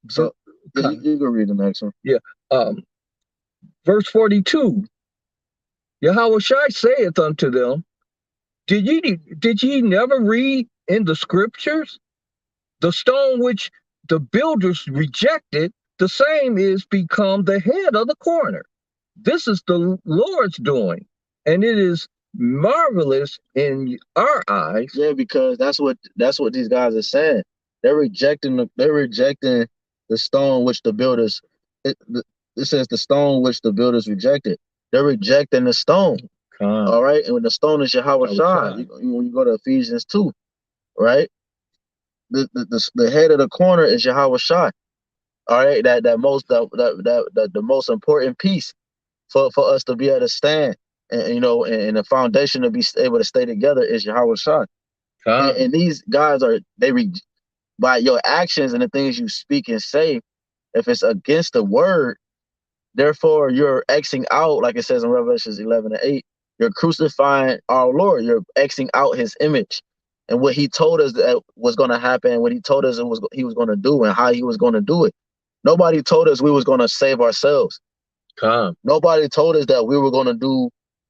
So you can read the next one. Yeah. Verse 42. Yahawashi saith unto them, did ye never read in the scriptures? The stone which the builders rejected, the same is become the head of the corner. This is the Lord's doing, and it is marvelous in our eyes. Yeah, because that's what these guys are saying. They're rejecting the stone which the builders. It says the stone which the builders rejected. They're rejecting the stone. All right, and when the stone is Yahawashi, when you go to Ephesians 2, right? The head of the corner is Yahawashi. All right, the most important piece for us to be able to stand, and you know, and the foundation to be able to stay together is Yahawashi. And these guys by your actions and the things you speak and say, if it's against the word, therefore you're Xing out, like it says in Revelations 11:8. You're crucifying our Lord. You're Xing out his image and what he told us that was going to happen, what he told us he was going to do and how he was going to do it. Nobody told us we was going to save ourselves. Nobody told us that we were going to do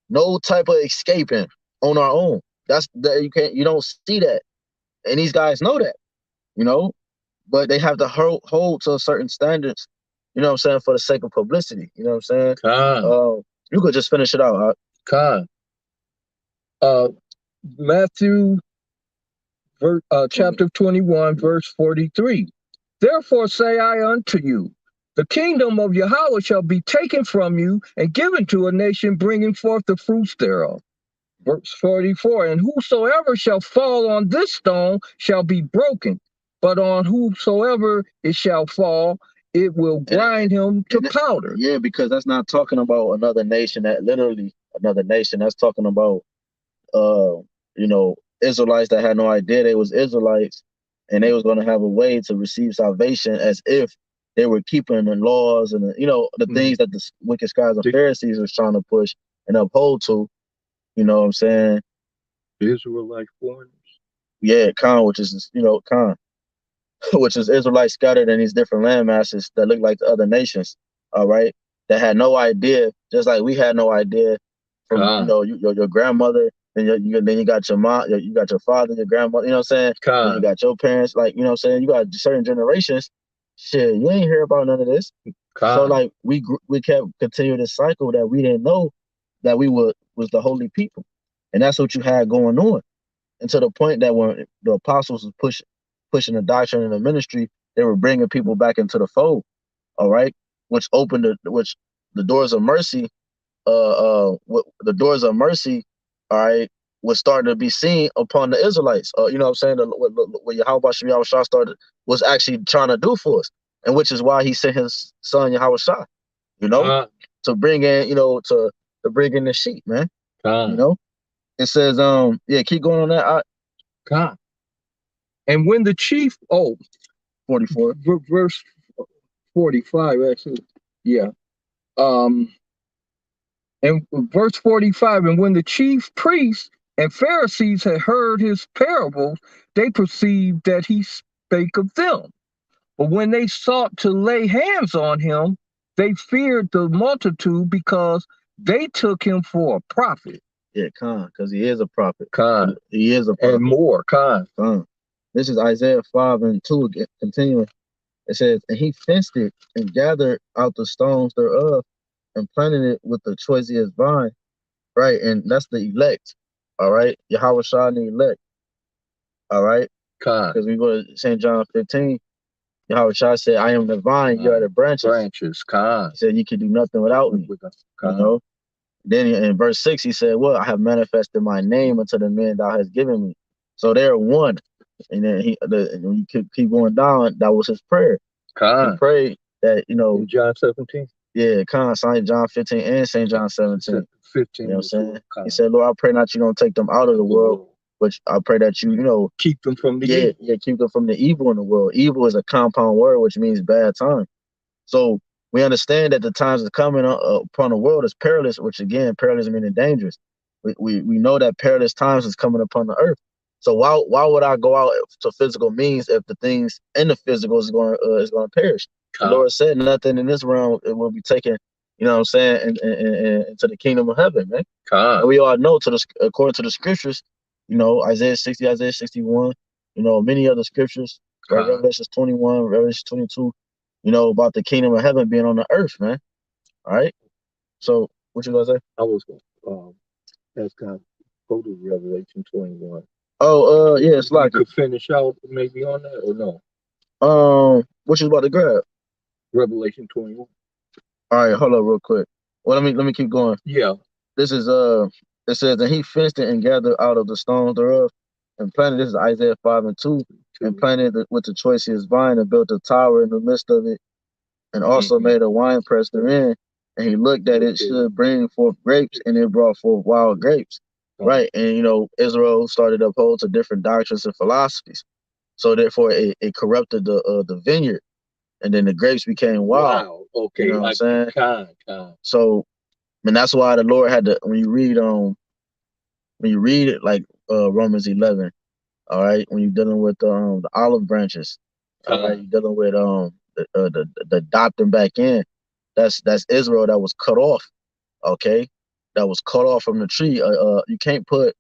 no type of escaping on our own. You don't see that. And these guys know that, you know, but they have to hold to certain standards, you know what I'm saying, for the sake of publicity. You know what I'm saying? You could just finish it out. Matthew chapter 21, verse 43. Therefore say I unto you, the kingdom of Yahweh shall be taken from you and given to a nation bringing forth the fruits thereof. Verse 44, and whosoever shall fall on this stone shall be broken, but on whosoever it shall fall, it will grind him to powder. Yeah, because that's not talking about another nation, another nation. That's talking about, you know, Israelites that had no idea they was Israelites, and they was going to have a way to receive salvation as if they were keeping the laws and the things that the wicked scribes and Pharisees was trying to push and uphold to. You know what I'm saying? Israelite foreigners. Yeah, which is which is Israelites scattered in these different land masses that look like the other nations. All right, that had no idea, just like we had no idea from your grandmother. Then you got your mom, you got your father, your grandmother, you know what I'm saying? Then you got your parents, like, you know what I'm saying? You got certain generations. Shit, you ain't hear about none of this. So like we kept continuing this cycle that we didn't know that was the holy people. And that's what you had going on. And to the point that when the apostles was pushing the doctrine and the ministry, they were bringing people back into the fold. All right, which opened the doors of mercy. The doors of mercy, all right, was starting to be seen upon the Israelites. You know what I'm saying? What Yahawashi started was actually trying to do for us, and which is why he sent his son Yahawashi, you know, to bring in, you know, to bring in the sheep, man. You know, it says, yeah, keep going on that. And when the chief, 44, verse 45, actually, yeah. And verse 45, and when the chief priests and Pharisees had heard his parables, they perceived that he spake of them. But when they sought to lay hands on him, they feared the multitude because they took him for a prophet. Yeah, because he is a prophet. He is a prophet. And more, This is Isaiah 5 and 2 again, continuing. It says, and he fenced it and gathered out the stones thereof and planted it with the choicest vine. Right, and that's the elect. All right, Yahawashi and the elect. All right, because we go to St. John 15. Yahawashi said, I am the vine, you are the branches. He said, you can do nothing without me. You know? Then in verse 6, he said, well, I have manifested my name unto the men thou hast given me. So they're one. And then when you keep going down, that was his prayer. He prayed that, you know. In John 17? Yeah, St. John 15 and St. John 17. 15. You know what I'm saying? He said, Lord, I pray not you don't take them out of the world, but I pray that you, you know, keep them from the evil. Yeah, keep them from the evil in the world. Evil is a compound word, which means bad time. So we understand that the times is coming upon the world is perilous, which again, perilous meaning dangerous. We know that perilous times is coming upon the earth. So why would I go out to physical means if the things in the physical is going to perish? The Lord said nothing in this realm it will be taken, you know what I'm saying, into the kingdom of heaven, man. And we all know according to the scriptures, you know, Isaiah 60, Isaiah 61, you know, many other scriptures, right? Revelation 21, Revelation 22, you know, about the kingdom of heaven being on the earth, man. All right. So what you gonna say? I was gonna ask God, go to Revelation 21. Oh, yeah, it's like you could finish out maybe on that or no? What you about to grab? Revelation 21. All right, hold up real quick. Well, let me keep going. Yeah. This is it says that he fenced it and gathered out of the stones thereof and planted. This is Isaiah 5 and 2. And planted it with the choicest vine and built a tower in the midst of it, and also made a wine press therein. And he looked that it should bring forth grapes, and it brought forth wild grapes. Right. And you know, Israel started to uphold to different doctrines and philosophies. So therefore it corrupted the vineyard. And then the grapes became wild. Wow. Okay. You know what I'm saying? So, and that's why the Lord had to, when you read it like Romans 11, all right, when you're dealing with the olive branches, all right, you're dealing with the adopting back in. That's Israel that was cut off, okay, that was cut off from the tree. You can't put,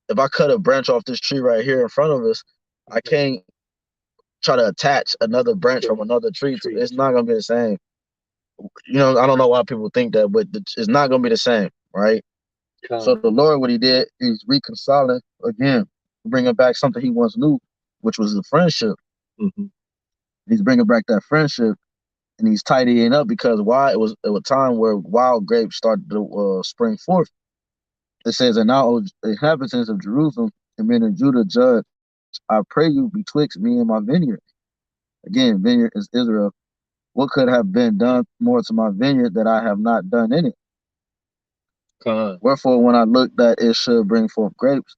if I cut a branch off this tree right here in front of us, I can't try to attach another branch from another tree to it. It's not gonna be the same. You know, I don't know why people think that, but it's not gonna be the same, right? So the Lord, what he did is reconciling again, bringing back something he once knew, which was the friendship. He's bringing back that friendship, and he's tidying up because why? It was a time where wild grapes started to spring forth. It says, and now, O inhabitants of Jerusalem and men of Judah, judge, I pray you betwixt me and my vineyard. Again, vineyard is Israel. What could have been done more to my vineyard that I have not done in it? Wherefore, when I looked that it should bring forth grapes,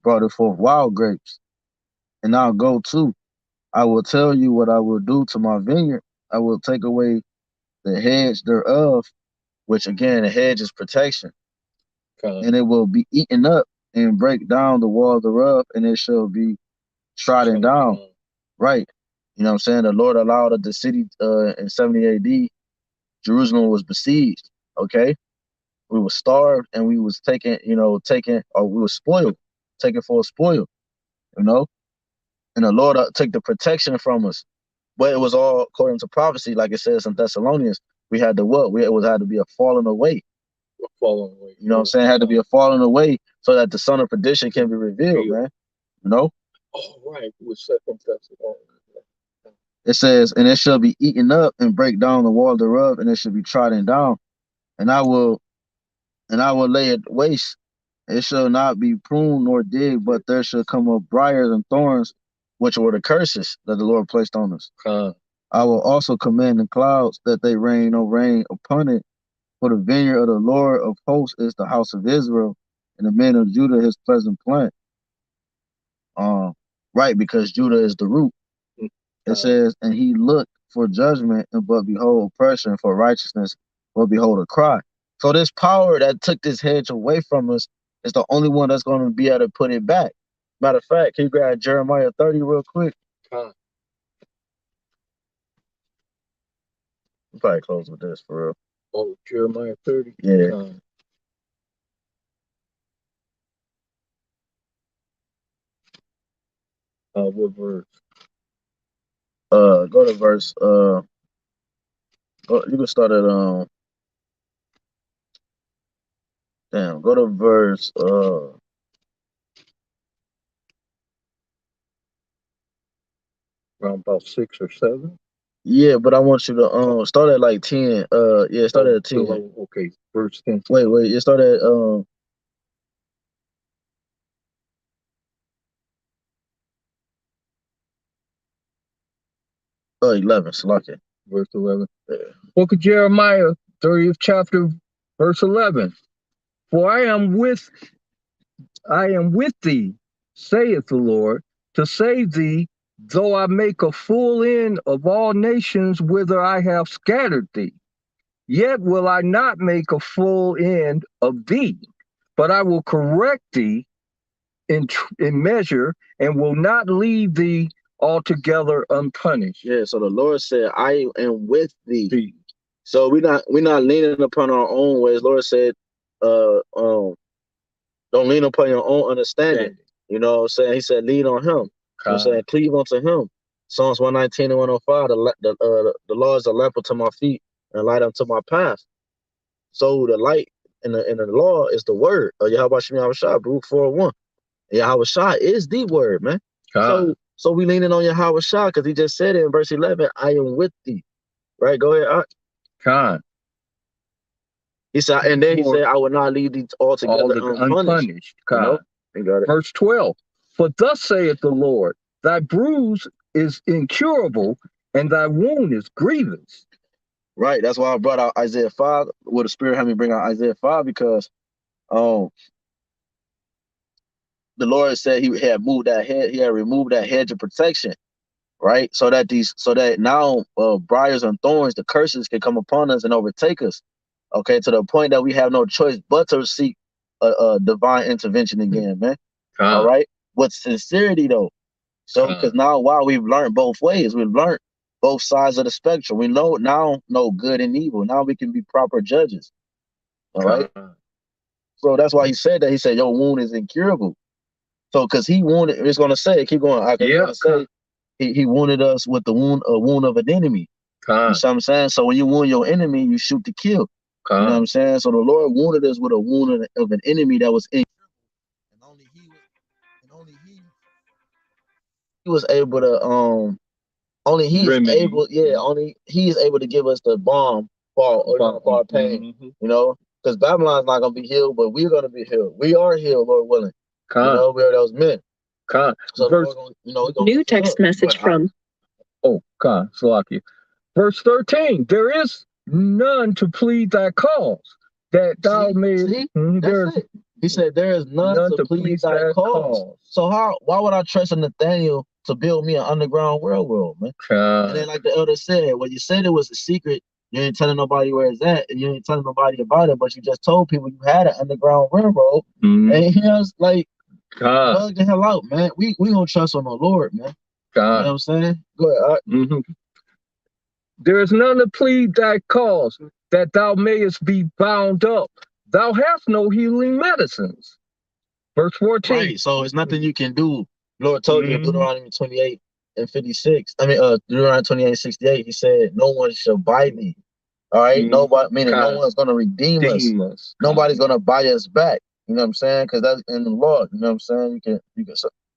brought it forth wild grapes. And now go to, I will tell you what I will do to my vineyard. I will take away the hedge thereof, which again, the hedge is protection. And it will be eaten up and break down the wall thereof, and it shall be trodden down. Right. You know what I'm saying? The Lord allowed the city in 70 AD, Jerusalem was besieged. Okay. We were starved and we was taken, or we were spoiled, taken for a spoil, you know? And the Lord took the protection from us. But it was all according to prophecy, like it says in Thessalonians. We had to what? It had to be a falling away. A falling away. You know what I'm saying? It had to be a falling away so that the son of perdition can be revealed, man. You know? Oh, right. With Second Thessalonians. It says, and it shall be eaten up and break down the wall thereof, and it shall be trodden down. And I will lay it waste it shall not be pruned nor digged, but there shall come up briars and thorns, which were the curses that the Lord placed on us. I will also command the clouds that they rain no rain upon it. For the vineyard of the Lord of hosts is the house of Israel, and the men of Judah his pleasant plant. Right, because Judah is the root. It says, and he looked for judgment, and but behold oppression, for righteousness, but behold a cry. So this power that took this hedge away from us is the only one that's going to be able to put it back. Matter of fact, can you grab Jeremiah 30 real quick? We'll probably close with this for real. Oh, Jeremiah 30? Yeah. What verse? Go to verse, you can start at, go to verse, around about 6 or 7. Yeah, but I want you to start at like 10. Yeah, start at 10. Okay, verse 10. Wait, you start at 11. Slack it. Verse 11. Yeah. Book of Jeremiah, 30th chapter, verse 11. For I am with thee, saith the Lord, to save thee, though I make a full end of all nations whither I have scattered thee. Yet will I not make a full end of thee, but I will correct thee in measure, and will not leave thee altogether unpunished. Yeah, so the Lord said, I am with thee. So we're not leaning upon our own ways. Lord said, don't lean upon your own understanding. You know what I'm saying? He said, lean on him. You know what I'm saying? Cleave unto him. Psalms 119 and 105, the law is a lamp unto my feet and a light unto my path. So the light in the law is the word of YAHWASHI, Baruch 4:1. YAHWASHI is the word, man. So we leaning on YAHWASHI because he just said it in verse 11, I am with thee. Right? Go ahead. He said, and then he said, I will not leave thee altogether unpunished. You know? You got it. Verse 12, for thus saith the Lord, thy bruise is incurable, and thy wound is grievous. Right. That's why I brought out Isaiah 5. Well, the Spirit had me bring out Isaiah 5 because the Lord said he had moved that head, he had removed that hedge of protection, right? So that now briars and thorns, the curses can come upon us and overtake us. Okay, to the point that we have no choice but to seek a divine intervention again, man. All right, with sincerity though. So because now while we've learned both ways, we've learned both sides of the spectrum. We know good and evil. Now we can be proper judges. All right. So that's why he said that. He said your wound is incurable. So because he wounded, it's gonna say, keep going. He wounded us with a wound of an enemy. You know what I'm saying? So when you wound your enemy, you shoot to kill. You know what I'm saying? So the Lord wounded us with a wound of an enemy that was in. And only he was able to only he is able to give us the balm for our pain. You know, because Babylon's not gonna be healed, but we're gonna be healed. We are healed, Lord willing. You know, we are those men. So new text message from. Salakia. Verse 13, there is none to plead thy cause, that thou mayest. He said, there is none to plead thy cause. So why would I trust in Nathaniel to build me an underground railroad, man? And then like the elder said, when you said it was a secret, you ain't telling nobody where it's at, and you ain't telling nobody about it, but you just told people you had an underground railroad. And he was like, bug the hell out, man. We gonna trust on the Lord, man. You know what I'm saying? Go ahead. There is none to plead thy cause, that thou mayest be bound up. Thou hast no healing medicines. Verse 14. Right, so it's nothing you can do. Lord told you in Deuteronomy 28 and 56. I mean, Deuteronomy 28 and 68, he said, no one shall buy thee. All right, nobody, meaning no one's going to redeem us. Nobody's going to buy us back. You know what I'm saying? Because that's in the law. You know what I'm saying? You can,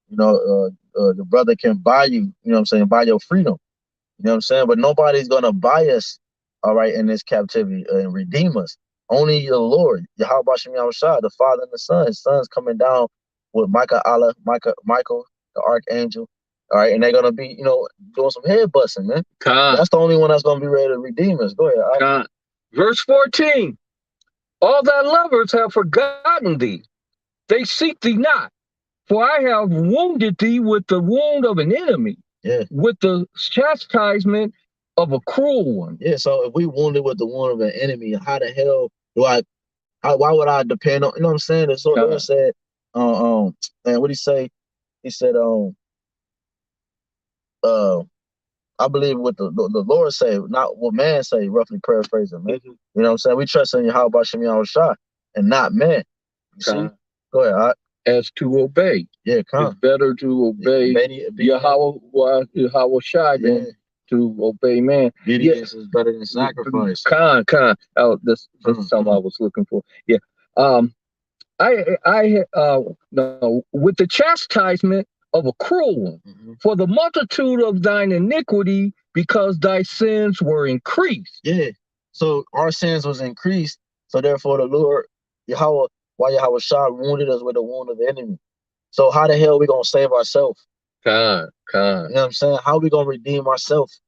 the brother can buy you, you know what I'm saying, buy your freedom. You know what I'm saying? But nobody's going to buy us, all right, in this captivity and redeem us. Only the Lord, YAHWASHI, the Father and the Son. His Son's coming down with Michael, the Archangel. All right, and they're gonna be, doing some head busting, man. That's the only one that's gonna be ready to redeem us. Go ahead. Verse 14. All thy lovers have forgotten thee. They seek thee not. For I have wounded thee with the wound of an enemy, with the chastisement of a cruel one. Yeah, so if we wounded with the wound of an enemy, how the hell why would I depend on, you know what I'm saying? The Lord said, and what did he say? He said, I believe what the Lord say, not what man say, roughly paraphrasing, man. You know what I'm saying? We trust in YAHWASHI and not man. You see? Go ahead, all right. As to obey. Yeah, it's better to obey YAHWASHI than to obey man. Obedience is better than sacrifice. Oh, this is something I was looking for. Yeah. No, with the chastisement of a cruel one, for the multitude of thine iniquity, because thy sins were increased. Yeah. So our sins was increased. So therefore the Lord, YAHWASHI wounded us with the wound of the enemy. So how the hell are we gonna save ourselves? You know what I'm saying? How are we gonna redeem ourselves?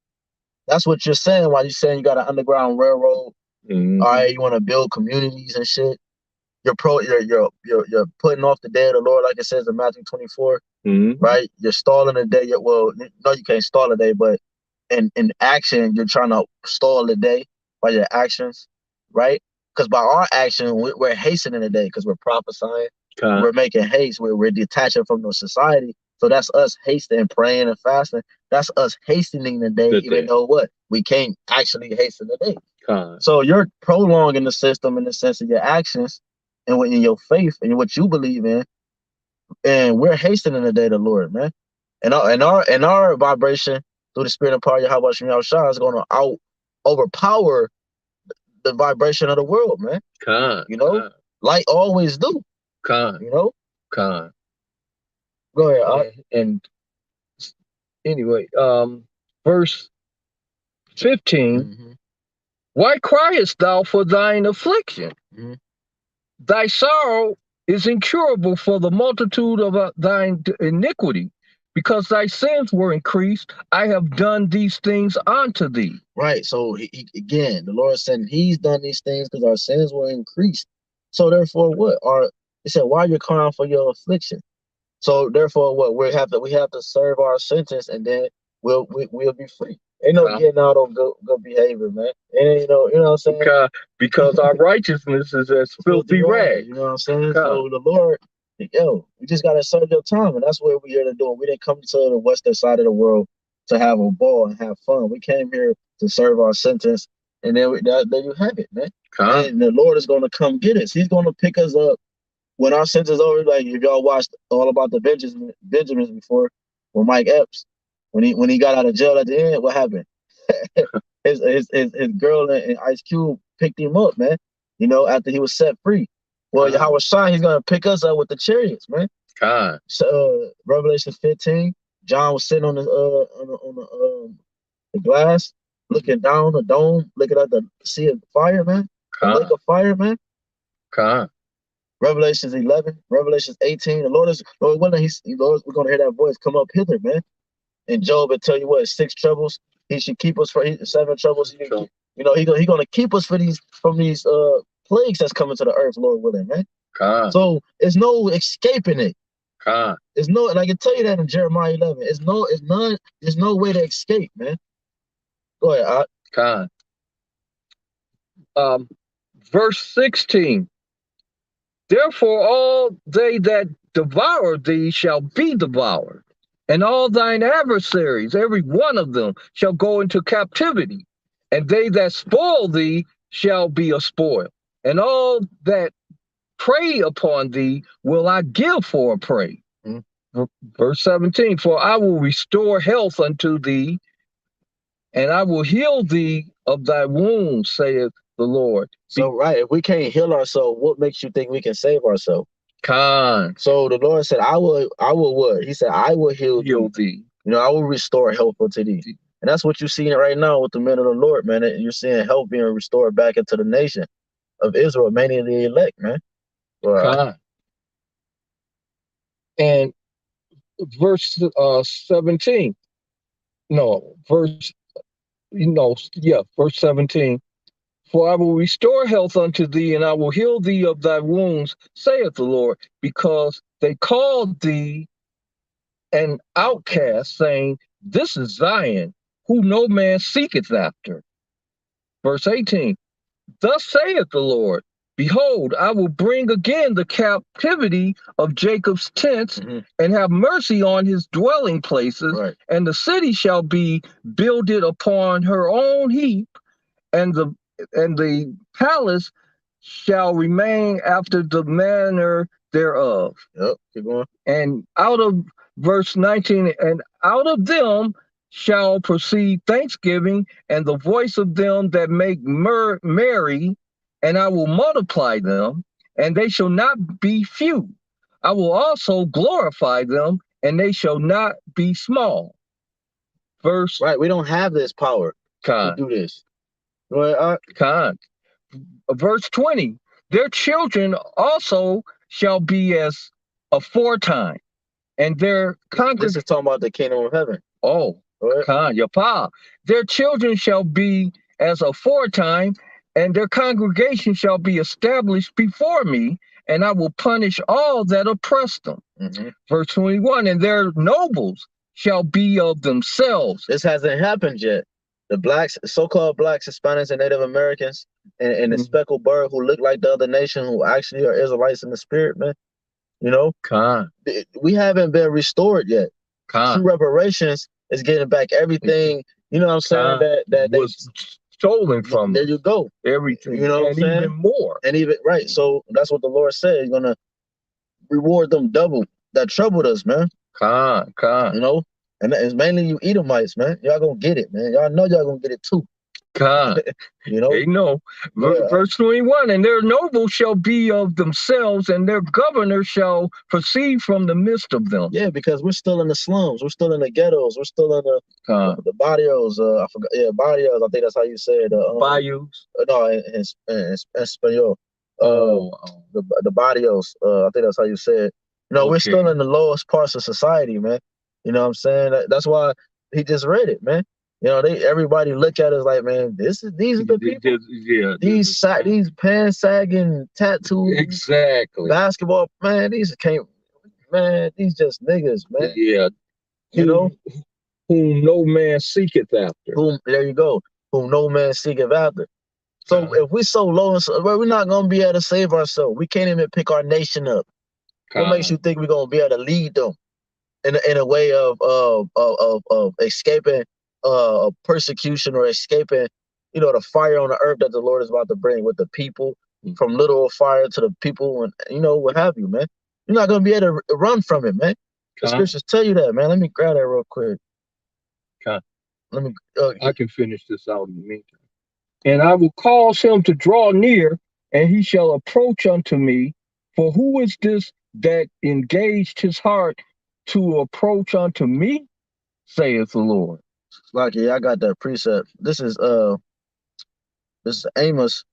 That's what you're saying while you're saying you got an underground railroad. All right, you want to build communities and shit. You're putting off the day of the Lord, like it says in Matthew 24. Right? You're stalling the day. Well, no, you can't stall the day, but in action, you're trying to stall the day by your actions, right? Because by our action, we're hastening the day because we're prophesying. We're making haste. We're detaching from the society. So that's us hastening, praying and fasting. That's us hastening the day, even though what? We can't actually hasten the day. So you're prolonging the system in the sense of your actions and in your faith and what you believe in. And we're hastening the day of the Lord, man. And our vibration through the spirit and power of YAHWASHI is going to overpower the vibration of the world, man. Light always do. Go ahead. And anyway, verse 15. Why criest thou for thine affliction? Thy sorrow is incurable for the multitude of thine iniquity. Because thy sins were increased, I have done these things unto thee. Right. So again, the Lord said he's done these things because our sins were increased. So therefore, what? He said, why are you crying for your affliction? So therefore, what? We have to serve our sentence, and then we'll be free. Ain't no getting out on good behavior, man. Ain't you know what I'm saying? Because our righteousness is as filthy rags. You know what I'm saying? So the Lord, we just gotta serve your time, and that's what we're here to do. We didn't come to the western side of the world to have a ball and have fun. We came here to serve our sentence, and then there you have it, man. And the Lord is gonna come get us. He's gonna pick us up when our sentence is over. Like if y'all watched All About the Benjamins before, with Mike Epps, when he got out of jail at the end, what happened? his girl and Ice Cube picked him up, man. After he was set free. Well, YAHWASHI, he's gonna pick us up with the chariots, man. So Revelation 15, John was sitting on the glass, looking down the dome, looking at the sea of fire, man. The lake of fire, man. Revelations 11, Revelations 18. The Lord willing, we're gonna hear that voice come up hither, man. And Job will tell you what, 6 troubles. He should keep us for 7 troubles. He gonna keep us from these plagues that's coming to the earth, Lord willing, man. So there's no escaping it. There's no, and I can tell you that in Jeremiah 11. There's no way to escape, man. Go ahead. Verse 16. Therefore all they that devour thee shall be devoured, and all thine adversaries, every one of them, shall go into captivity, and they that spoil thee shall be a spoil, and all that prey upon thee will I give for a prey. Verse 17, for I will restore health unto thee, and I will heal thee of thy wounds, saith the Lord. So, right, if we can't heal ourselves, what makes you think we can save ourselves? So the Lord said, I will what? He said, I will heal thee. I will restore health unto thee. And that's what you're seeing right now with the men of the Lord, man. You're seeing health being restored back into the nation. of Israel, many of the elect, man. Right. And verse 17. No, verse verse 17. For I will restore health unto thee, and I will heal thee of thy wounds, saith the Lord, because they called thee an outcast, saying, This is Zion, who no man seeketh after. Verse 18. Thus saith the Lord, Behold, I will bring again the captivity of Jacob's tents, and have mercy on his dwelling places, and the city shall be builded upon her own heap, and the palace shall remain after the manner thereof. Yep, keep going. And out of verse 19, and out of them shall proceed thanksgiving and the voice of them that make merry, and I will multiply them, and they shall not be few. I will also glorify them, and they shall not be small. Verse. Right, we don't have this power to do this. Verse 20, their children also shall be as aforetime, and their This is talking about the kingdom of heaven. Oh, their children shall be as aforetime, and their congregation shall be established before me, and I will punish all that oppress them. Verse 21, and their nobles shall be of themselves. This hasn't happened yet. The blacks, so-called blacks, Hispanics, and Native Americans, and the speckled bird who look like the other nation, who actually are Israelites in the spirit, man. You know, we haven't been restored yet. True reparations is getting back everything. You know what I'm saying? That was stolen from. There you go. Everything. You know what I'm saying? Even more. And even right. So that's what the Lord said. He's gonna reward them double that troubled us, man. You know. And it's mainly you Edomites, man. Y'all gonna get it, man. Y'all know y'all gonna get it too. You know? They know. Verse 21, and their nobles shall be of themselves, and their governor shall proceed from the midst of them. Yeah, because we're still in the slums. We're still in the ghettos. We're still in the barrios. I forgot. Yeah, barrios. I think that's how you say it. Bayous? No, in Espanol. The barrios. I think that's how you say it. You know, we're still in the lowest parts of society, man. You know what I'm saying? That's why he just read it, man. You know, everybody look at us like, man, these are the people. These pants sagging tattoos. Exactly. Basketball, man, these just niggas, man. Yeah. You know? Whom no man seeketh after. There you go. Whom no man seeketh after. So if we're so low, we're not gonna be able to save ourselves. We can't even pick our nation up. What makes you think we're gonna be able to lead them in a way of escaping persecution or escaping, you know, the fire on the earth that the Lord is about to bring with the people, from literal fire to the people, and you know what have you, man. You're not gonna be able to run from it, man. The scriptures tell you that, man. Let me grab that real quick. Let me. I can finish this out in the meantime. And I will cause him to draw near, and he shall approach unto me. For who is this that engaged his heart to approach unto me, saith the Lord. Like, yeah, I got that precept. This is Amos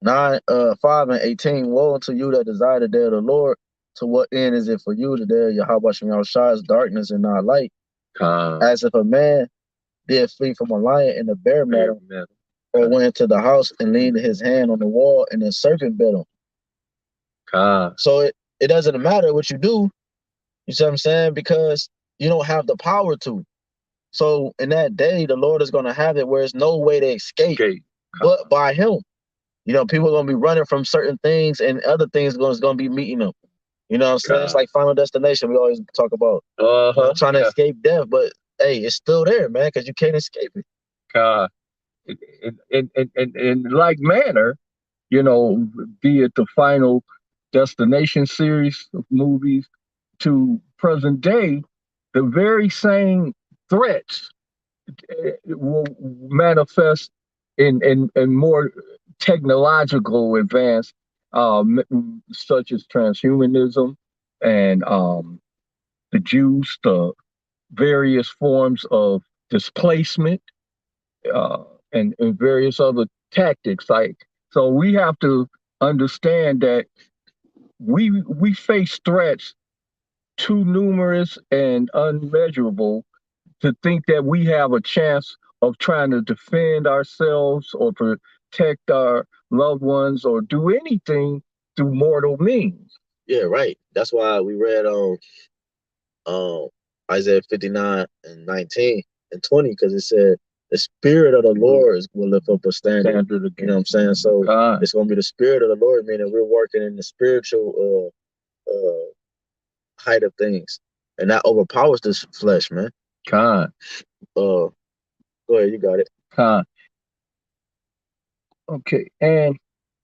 9:5-18. Woe unto you that desire the day of the Lord. To what end is it for you? The day of Yahawah shines darkness and not light. As if a man did flee from a lion in a bear meadow, or went into the house and leaned his hand on the wall and a serpent bit him. So it doesn't matter what you do, you see what I'm saying? Because you don't have the power to. So in that day, the Lord is going to have it where there's no way to escape but by him. You know, people are going to be running from certain things, and other things is going to be meeting them. You know what I'm saying? It's like Final Destination. We always talk about trying to escape death, but hey, it's still there, man, because you can't escape it. In like manner, you know, be it the Final Destination series of movies to present day, the very same threats will manifest in more technological advance, such as transhumanism and the Jews, the various forms of displacement, and various other tactics. Like, so we have to understand that we face threats too numerous and unmeasurable to think that we have a chance of trying to defend ourselves or protect our loved ones or do anything through mortal means. Yeah, right. That's why we read Isaiah 59:19 and 20, because it said the spirit of the Lord will lift up a standard. You know what I'm saying? So it's gonna be the spirit of the Lord, meaning we're working in the spiritual height of things, and that overpowers this flesh, man. Con. Go ahead, you got it. Con. Okay, and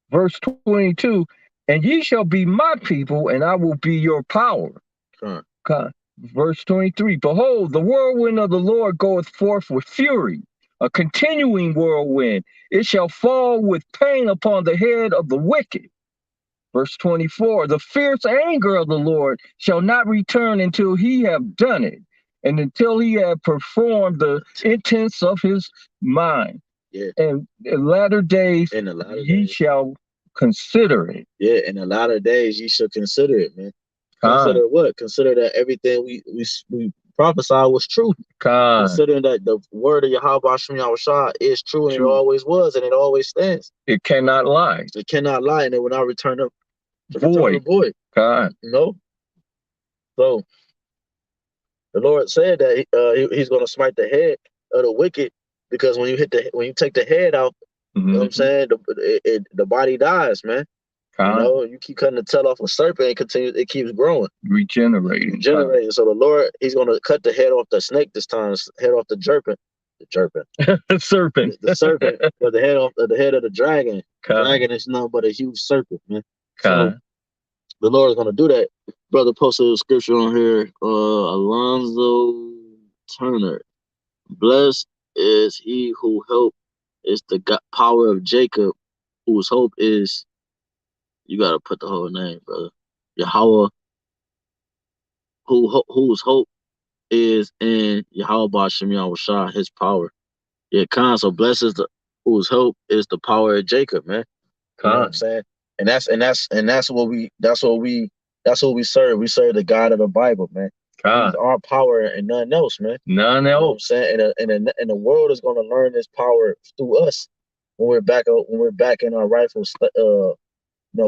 verse 22, and ye shall be my people, and I will be your power. Con. Con. Verse 23, behold, the whirlwind of the Lord goeth forth with fury, a continuing whirlwind. It shall fall with pain upon the head of the wicked. Verse 24, the fierce anger of the Lord shall not return until he have done it, and until he have performed the intents of his mind. Yeah. And in latter days, ye shall consider it. Yeah, in the latter days, ye shall consider it, man. Consider what? Consider that everything we prophesied was true. Considering that the word of YAHWASHI is true, and it always was, and it always stands. It cannot lie. It cannot lie, and it will not return up void. You know? So the Lord said that he's going to smite the head of the wicked, because when you take the head out, you know what I'm saying, the body dies, man. You know, you keep cutting the tail off a serpent, it keeps growing, regenerating. So the Lord, he's going to cut the head off the snake this time, head off the serpent, the serpent, but the head off the head of the dragon. Dragon is nothing but a huge serpent, man. So the Lord is going to do that. Brother posted a scripture on here, Alonzo Turner. Blessed is he who help is the power of Jacob, whose hope is, you got to put the whole name, brother. Yahawah, whose hope is in YAHWASHI, his power. Yeah, so blessed is whose hope is the power of Jacob, man. You know what I'm saying? And that's what we serve. We serve the God of the Bible, man. He's our power and none else, man. None else. You know what I'm saying? And the world is going to learn this power through us when we're back in our rightful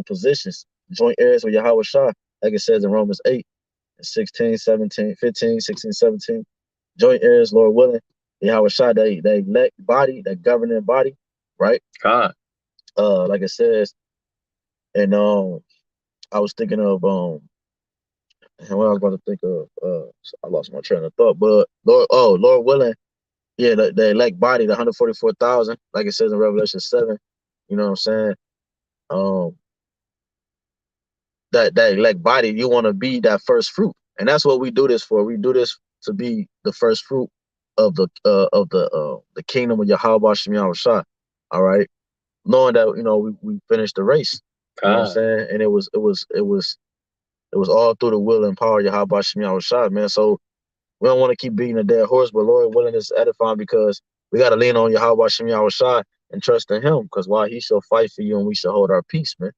positions, joint heirs with YAHWASHI, like it says in Romans 8, 16, 17, 15, 16, 17. Joint heirs, Lord willing, YAHWASHI, they elect body, that governing body, right? Like it says, and I was thinking of what I was about to think of, I lost my train of thought, but Lord willing, yeah, the elect body, the 144,000, like it says in Revelation 7, you know what I'm saying? That elect body, you want to be that first fruit, and that's what we do this for. We do this to be the first fruit of the kingdom of YAHWASHI. All right, knowing that we finished the race. You know what I'm saying? And it was all through the will and power of YAHWASHI, man. So we don't want to keep beating a dead horse, but Lord willing, is edifying, because we got to lean on YAHWASHI and trust in Him, because while He shall fight for you, and we shall hold our peace, man.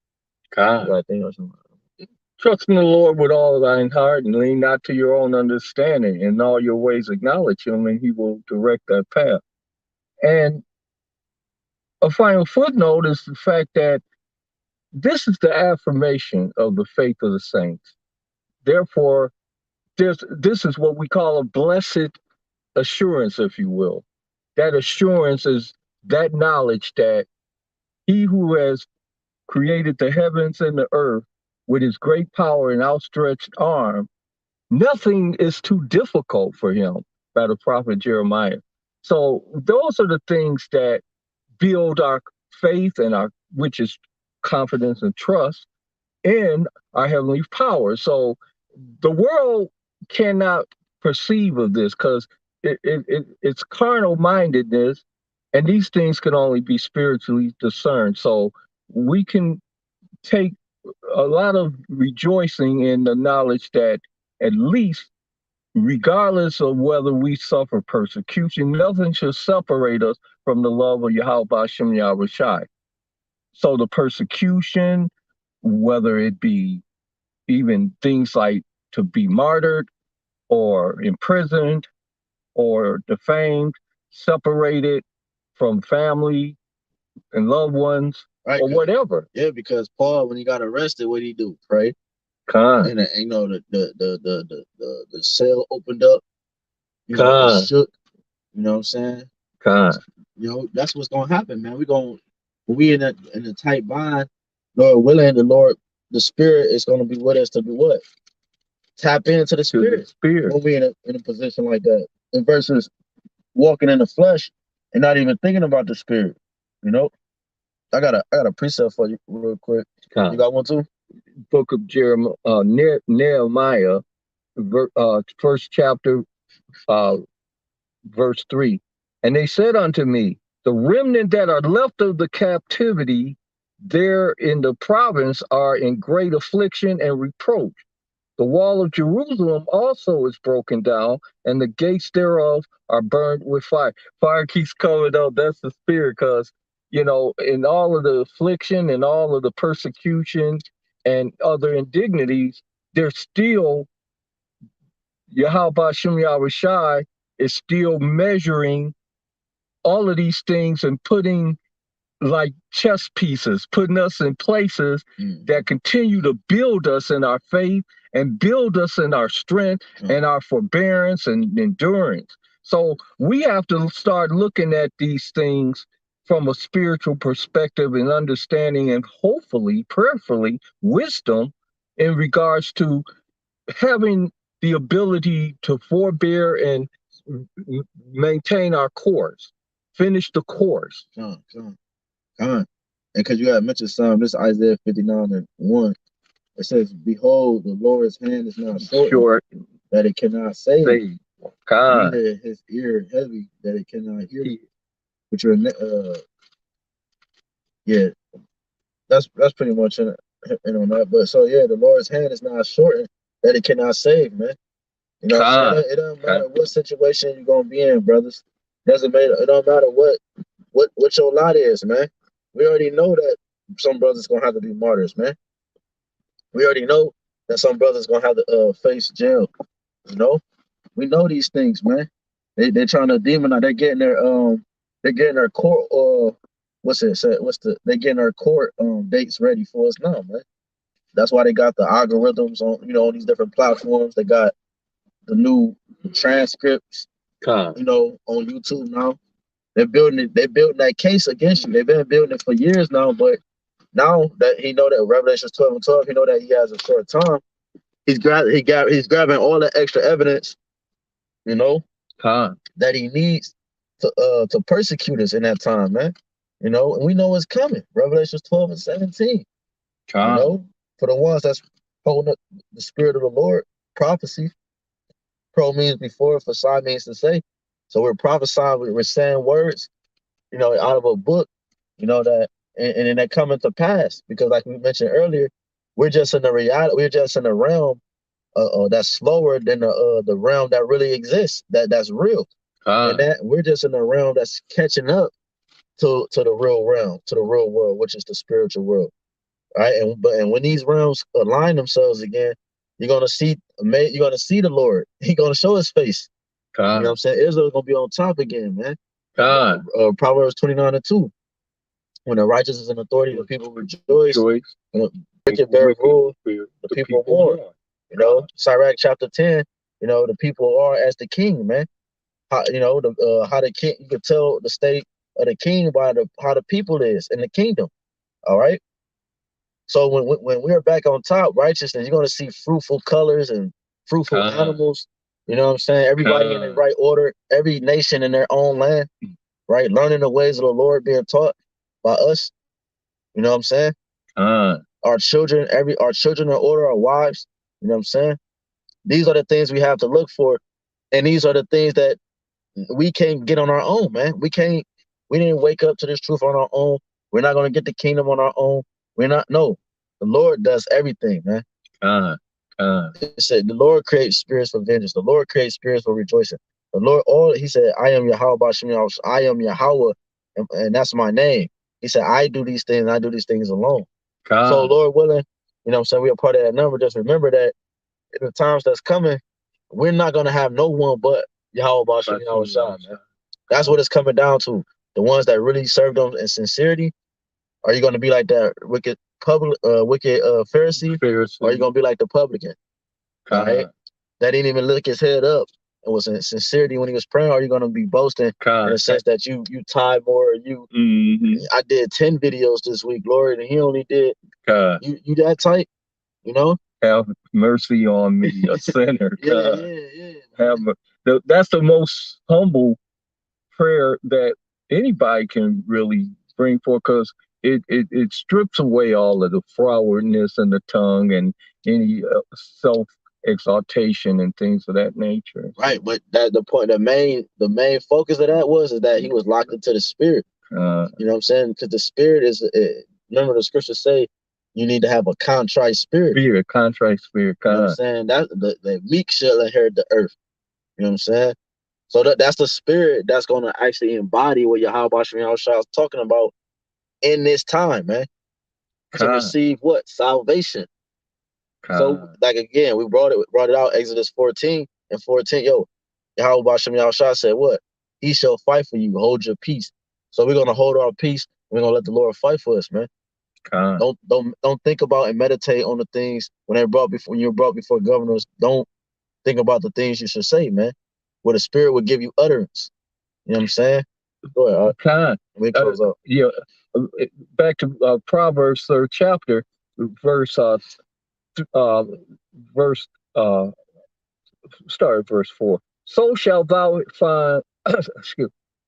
Trust in the Lord with all thine heart, and lean not to your own understanding. In all your ways acknowledge Him, and He will direct that path. And a final footnote is the fact that this is the affirmation of the faith of the saints. Therefore, this is what we call a blessed assurance, if you will. That assurance is that knowledge that He who has created the heavens and the earth with His great power and outstretched arm, nothing is too difficult for Him, by the prophet Jeremiah. So those are the things that build our faith and which is confidence and trust in our heavenly power. So the world cannot perceive of this, because it's carnal mindedness, and these things can only be spiritually discerned. So we can take a lot of rejoicing in the knowledge that at least, regardless of whether we suffer persecution, nothing should separate us from the love of YAHWASHI YAHWASHI. So the persecution, whether it be even things like to be martyred or imprisoned or defamed, separated from family and loved ones, right, or whatever. Yeah, because Paul, when he got arrested, what did he do? Pray. And you know, the cell opened up. You know, it shook. You know what I'm saying? You know, that's what's gonna happen, man. When we in a tight bind, Lord willing, the Spirit is gonna be with us to do what? Tap into the Spirit. When we in a position like that, and versus walking in the flesh and not even thinking about the Spirit. You know, I got a precept for you real quick. You got one too? Book of Nehemiah, first chapter, verse 3. And they said unto me, the remnant that are left of the captivity there in the province are in great affliction and reproach. The wall of Jerusalem also is broken down, and the gates thereof are burned with fire. Fire keeps coming up. That's the Spirit, because, you know, in all of the affliction and all of the persecution and other indignities, there's still, YAHWASHI YAHWASHI is still measuring all of these things and putting, like chess pieces, putting us in places that continue to build us in our faith and build us in our strength and our forbearance and endurance. So we have to start looking at these things from a spiritual perspective and understanding, and hopefully, prayerfully, wisdom in regards to having the ability to forbear and maintain our course, finish the course. And because you had mentioned some, this Isaiah 59:1, it says, behold, the Lord's hand is not short that it cannot save. Neither his ear heavy that it cannot hear. But you're yeah, that's pretty much in on that. But so yeah, the Lord's hand is not shortened that it cannot save, man. You know what I'm saying? It doesn't matter what situation you're gonna be in, brothers. It don't matter what your lot is, man. We already know that some brothers gonna have to be martyrs, man. We already know that some brothers gonna have to face jail. You know, we know these things, man. They're trying to demonize. They're getting their court they're getting their court dates ready for us now, man. That's why they got the algorithms on these different platforms. They got the new transcripts, on YouTube now. They're building that case against you. They've been building it for years now, but now that he know that Revelation 12:12, he know that he has a short time. He's grabbing all the extra evidence, that he needs to persecute us in that time, man. And we know it's coming. Revelation 12:17. For the ones that's holding up the Spirit of the Lord, prophecy. Pro means before, for psi means to say. So we're prophesying, we're saying words, out of a book, that, and then they come into pass, because like we mentioned earlier, we're just in the reality, we're just in a realm that's slower than the realm that really exists, that's real. And that we're just in a realm that's catching up to the real realm, to the real world, which is the spiritual world. Right. And when these realms align themselves again, you're gonna see the Lord. He's gonna show his face. You know what I'm saying? Israel's gonna be on top again, man. Proverbs 29:2. When the righteous is in authority, the people rejoice. And wicked bear rule, the people mourn. Sirach chapter 10. The people are as the king, man. How the king, you can tell the state of the king by how the people is in the kingdom. All right. So when we're back on top, righteousness, you're gonna see fruitful colors and fruitful animals. You know what I'm saying? Everybody in the right order, every nation in their own land, right? Learning the ways of the Lord being taught by us. You know what I'm saying? Our children in order, our wives, you know what I'm saying? These are the things we have to look for. And these are the things that we can't get on our own, man. We didn't wake up to this truth on our own. We're not gonna get the kingdom on our own. The Lord does everything, man. It said, the Lord creates spirits for vengeance. The Lord creates spirits for rejoicing. The Lord, he said, I am YAHWAH, I am Yahawah, and that's my name. He said, I do these things, I do these things alone. So Lord willing, you know what I'm saying, we're a part of that number. Just remember that in the times that's coming, we're not going to have no one but YAHWAH, man. That's what it's coming down to. The ones that really serve them in sincerity, are you going to be like that wicked Pharisee, or are you going to be like the publican, right? That didn't even look his head up and was in sincerity when he was praying? Or are you going to be boasting in the sense that you tithe more? I did 10 videos this week, Lord, and he only did. You that tight, you know? Have mercy on me, a sinner. That's the most humble prayer that anybody can really bring forth, because it strips away all of the frowardness in the tongue and any self-exaltation and things of that nature. Right, but the main focus of that is that he was locked into the spirit. You know what I'm saying? Because the spirit is, remember the scriptures say, you need to have a contrite spirit. A contrite spirit. You know what I'm saying? That the meek shall inherit the earth. You know what I'm saying? So that's the spirit that's going to actually embody what Yahawah is talking about in this time, man. To receive what? Salvation. So, like, again, we brought it out, Exodus 14 and 14. Yahawah said what? He shall fight for you. Hold your peace. So we're going to hold our peace. We're going to let the Lord fight for us, man. Don't think about and meditate on the things when you're brought before governors. Don't think about the things you should say, man. Where the spirit will give you utterance. You know what I'm saying? Go ahead. We close up. Yeah. Back to Proverbs 3rd chapter, verse start at verse 4. So shalt thou find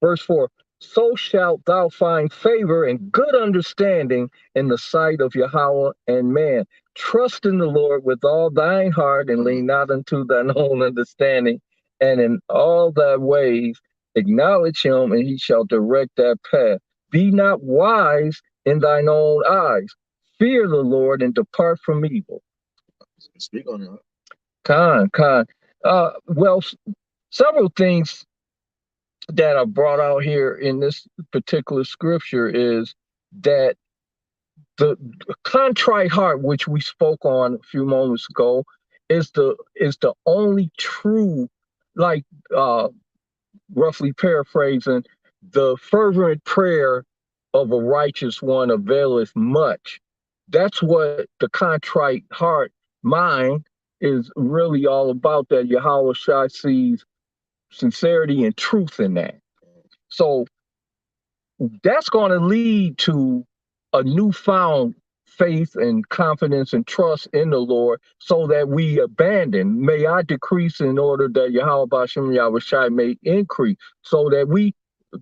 verse 4. So shalt thou find favor and good understanding in the sight of Yahweh and man. Trust in the Lord with all thine heart, and lean not unto thine own understanding, and in all thy ways acknowledge him, and he shall direct thy path. Be not wise in thine own eyes. Fear the Lord and depart from evil. Speak on that. Well, several things that are brought out here in this particular scripture is that the contrite heart, which we spoke on a few moments ago, is the only true, like roughly paraphrasing, the fervent prayer of a righteous one availeth much. That's what the contrite heart mind is really all about, that Yahawah sees sincerity and truth in that. So that's going to lead to a newfound faith and confidence and trust in the Lord, so that we abandon. May I decrease in order that Yahawah may increase, so that we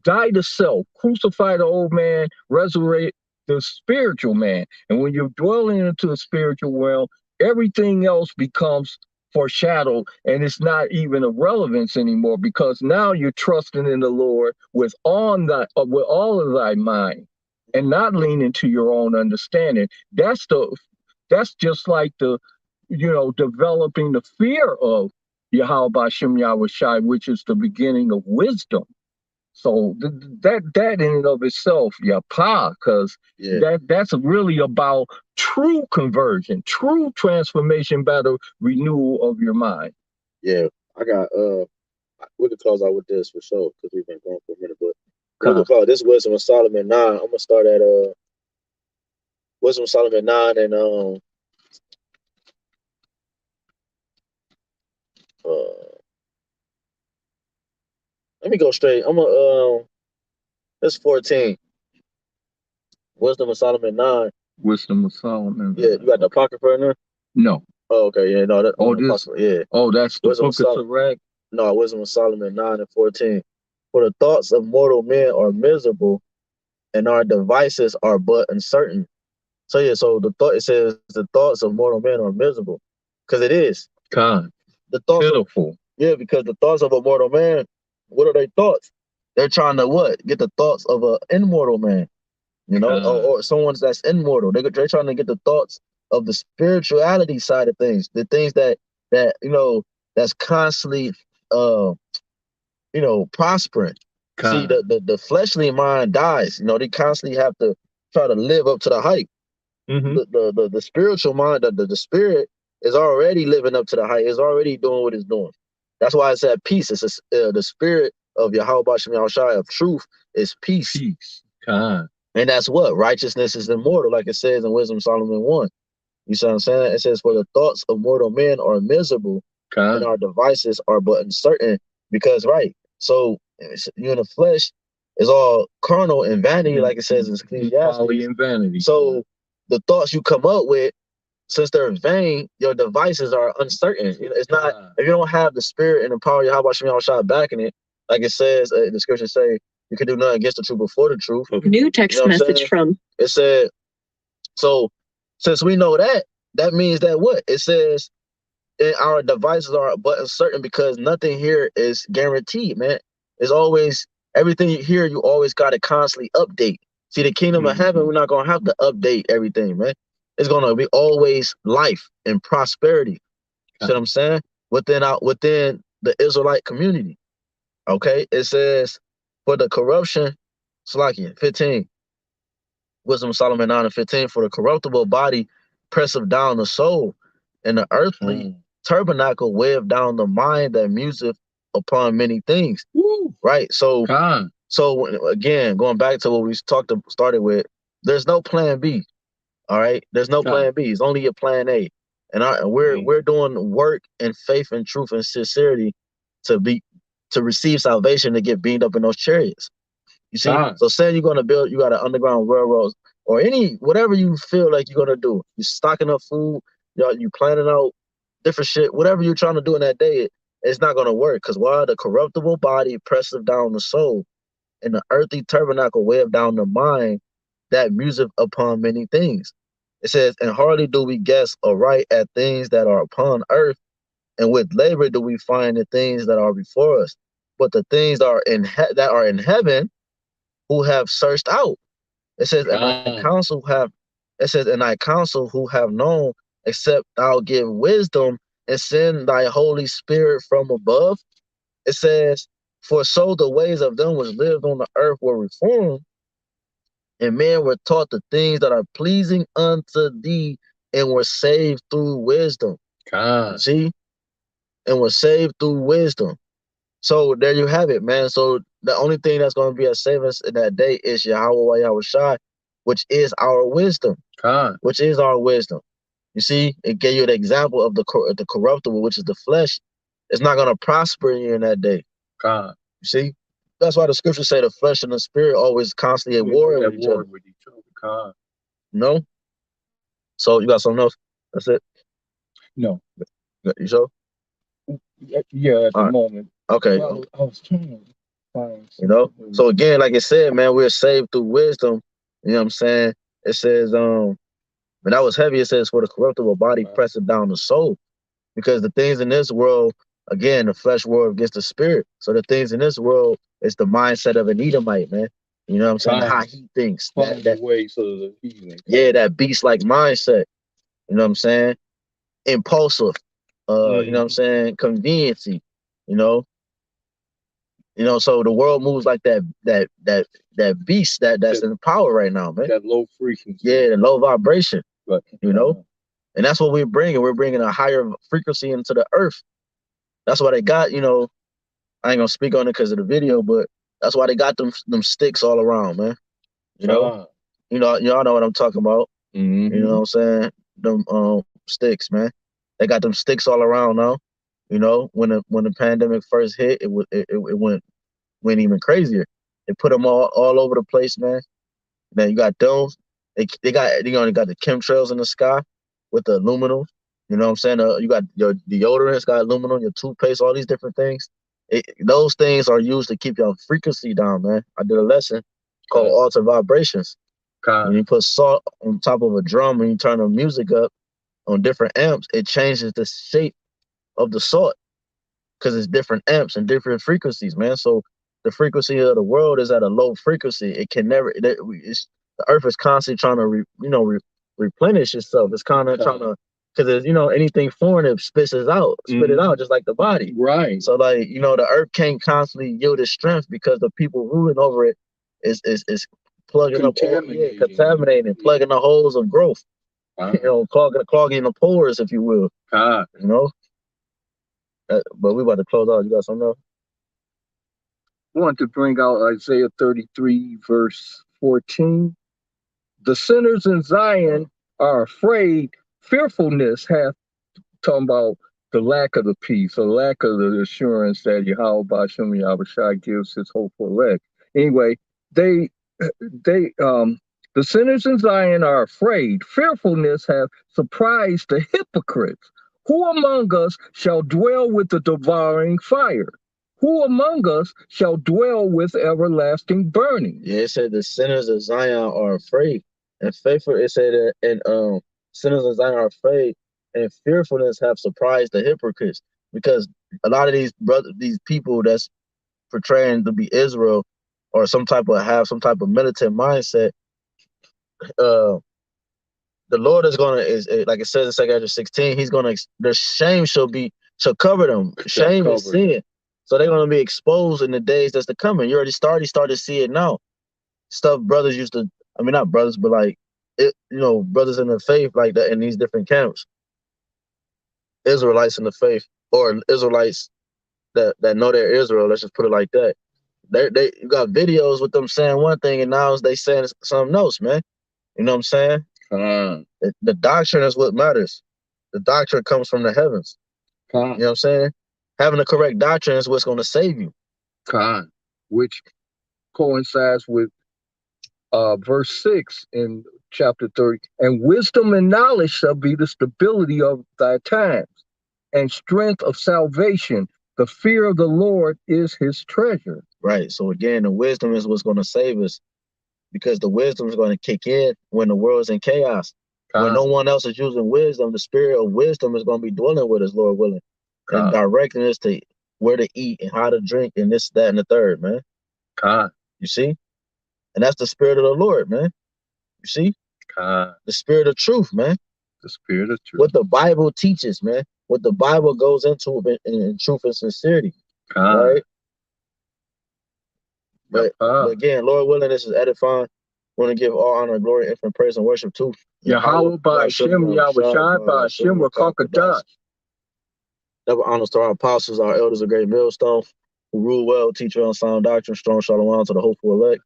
die to self, crucify the old man, resurrect the spiritual man. And when you're dwelling into the spiritual realm, everything else becomes foreshadowed, and it's not even of relevance anymore, because now you're trusting in the Lord with all of thy mind, and not leaning to your own understanding. That's just like developing the fear of Yahawah, which is the beginning of wisdom. So that in and of itself, because that's really about true conversion, true transformation by the renewal of your mind. Yeah, I got we could close out with this for sure, because we've been going for a minute, but we could call this Wisdom of Solomon 9. I'm gonna start at Wisdom of Solomon 9 and let me go straight. I'm gonna it's 14. Wisdom of Solomon 9. Wisdom of Solomon. Yeah, you got the Apocrypha in there? No. Oh, okay, yeah, no. That's the Book of Sirach? No, Wisdom of Solomon 9 and 14. For the thoughts of mortal men are miserable, and our devices are but uncertain. So yeah, so it says the thoughts of mortal men are miserable, because it is. God, the thoughts pitiful. Because the thoughts of a mortal man, what are their thoughts? They're trying to what? Get the thoughts of an immortal man, or someone that's immortal. They're trying to get the thoughts of the spirituality side of things, the things that that's constantly prospering. See, the fleshly mind dies. They constantly have to try to live up to the hype. The spiritual mind, the spirit is already living up to the hype. It's already doing what it's doing. That's why it's at peace. It's the spirit of YAHWASHI of truth is peace. And that's what righteousness is immortal, like it says in Wisdom Solomon 1. You see what I'm saying? It says, for the thoughts of mortal men are miserable, and our devices are but uncertain. Because so you in the flesh is all carnal and vanity, like it says in Ecclesiastes. Folly and vanity. So the thoughts you come up with, since they're vain, your devices are uncertain. It's not, if you don't have the spirit and the power of YAHWASHI backing it, like it says, the scriptures say, you can do nothing against the truth before the truth. New text message from. It said, so since we know that, that means that what? It says, our devices are but uncertain, because nothing here is guaranteed, man. It's always, everything you hear, you always got to constantly update. See, the kingdom of heaven, we're not going to have to update everything, man. It's going to be always life and prosperity. See what I'm saying? Within the Israelite community. Okay? It says, for the corruption, Slakia, 15. Wisdom of Solomon 9 and 15. For the corruptible body presseth down the soul, and the earthly tabernacle weigheth down the mind that museth upon many things. Right? So again, going back to what we started with, there's no plan B. All right, there's no plan B. It's only a plan A, and we're doing work and faith and truth and sincerity to receive salvation, to get beamed up in those chariots. You see, so saying you're gonna build, you got an underground railroad or whatever you feel like you're gonna do. You stocking up food, you planning out different shit, whatever you're trying to do in that day, it's not gonna work, because while the corruptible body presseth down the soul, and the earthly tabernacle weigheth down the mind that museth upon many things. It says, and hardly do we guess aright at things that are upon earth, and with labor do we find the things that are before us. But the things that are in heaven, who have searched out. It says, and thy counsel who have known, except thou give wisdom and send thy Holy Spirit from above. It says, for so the ways of them which lived on the earth were reformed, and men were taught the things that are pleasing unto thee, and were saved through wisdom. See? And were saved through wisdom. So there you have it, man. So the only thing that's going to be a saving in that day is Yahawah Yahawashi, which is our wisdom. Which is our wisdom. You see, it gave you an example of the corruptible, which is the flesh. It's not going to prosper you in that day. You see? That's why the scriptures say the flesh and the spirit always constantly at war with each other. No? So you got something else? That's it? No. You sure? Yeah, at the moment. Okay. Well, I was trying to find So again, like I said, man, we're saved through wisdom. You know what I'm saying? It says, when that was heavy, it says, for the corruptible body presseth down the soul. Because the things in this world, again, the flesh world against the spirit. So the things in this world is the mindset of an Edomite, man. You know what I'm saying? How he thinks. That way, so the heathen. Yeah, that beast-like mindset. You know what I'm saying? Impulsive. You know what I'm saying? Conveniency. So the world moves like that beast that's in power right now, man. That low frequency. Yeah, the low vibration. Right. And that's what we're bringing. We're bringing a higher frequency into the earth. That's why they got, I ain't gonna speak on it because of the video, but that's why they got them sticks all around, man. Y'all know what I'm talking about. You know what I'm saying? Them sticks, man. They got them sticks all around now. When the pandemic first hit, it went even crazier. They put them all over the place, man. Then you got those. They got the chemtrails in the sky with the aluminum. You know what I'm saying? You got your deodorants, got aluminum, your toothpaste, all these different things. Those things are used to keep your frequency down, man. I did a lesson called Alter Vibrations. When you put salt on top of a drum and you turn the music up on different amps, it changes the shape of the salt because it's different amps and different frequencies, man. So the frequency of the world is at a low frequency. It can never. The earth is constantly trying to replenish itself. It's kind of trying to, because you know, anything foreign, it spits it out, just like the body. Right. So like, you know, the earth can't constantly yield its strength because the people ruling over it is plugging contaminating, plugging the holes of growth. You know, clogging the pores, if you will. You know. But we about to close out. You got something else? I want to bring out Isaiah 33, verse 14. The sinners in Zion are afraid. Fearfulness hath, talking about the lack of the peace, or lack of the assurance that Yahweh BAHASHAM YAHAWASHI gives his hopeful elect. Anyway, the sinners in Zion are afraid. Fearfulness hath surprised the hypocrites. Who among us shall dwell with the devouring fire? Who among us shall dwell with everlasting burning? Yeah, it said the sinners of Zion are afraid. And faithful, it said that, and sinners of Zion are afraid, and fearfulness have surprised the hypocrites. Because a lot of these people that's portraying to be Israel, or have some type of militant mindset, the Lord is like it says in 2 16, he's gonna, the shame shall cover them. Shame is sin. So they're gonna be exposed in the days that's to come. And you already started to see it now. Stuff brothers used to, I mean, not brothers, but like brothers in the faith, like that, in these different camps, Israelites in the faith, or Israelites that know they're Israel, let's just put it like that. You got videos with them saying one thing, and now they saying something else, man. You know what I'm saying? The doctrine is what matters. The doctrine comes from the heavens. You know what I'm saying? Having the correct doctrine is what's going to save you. Which coincides with verse 6 in chapter 30. And wisdom and knowledge shall be the stability of thy times, and strength of salvation. The fear of the Lord is his treasure. Right. So again, the wisdom is what's going to save us, because the wisdom is going to kick in when the world's in chaos. When no one else is using wisdom, the spirit of wisdom is going to be dwelling with us, Lord willing, and directing us to where to eat and how to drink and this, that, and the third, man. You see? And that's the spirit of the Lord, man. You see? The spirit of truth, man. The spirit of truth. What the Bible teaches, man. What the Bible goes into in truth and sincerity. Right? But again, Lord willing, this is edifying. Want to give all honor, glory, infinite praise, and worship to Yahweh BAHASHAM YAHAWASHI BAHASHAM HAQADASH. Double honors to our apostles, our elders, a great millstone, who rule well, teach well, sound doctrine, strong shalom to the hopeful elect.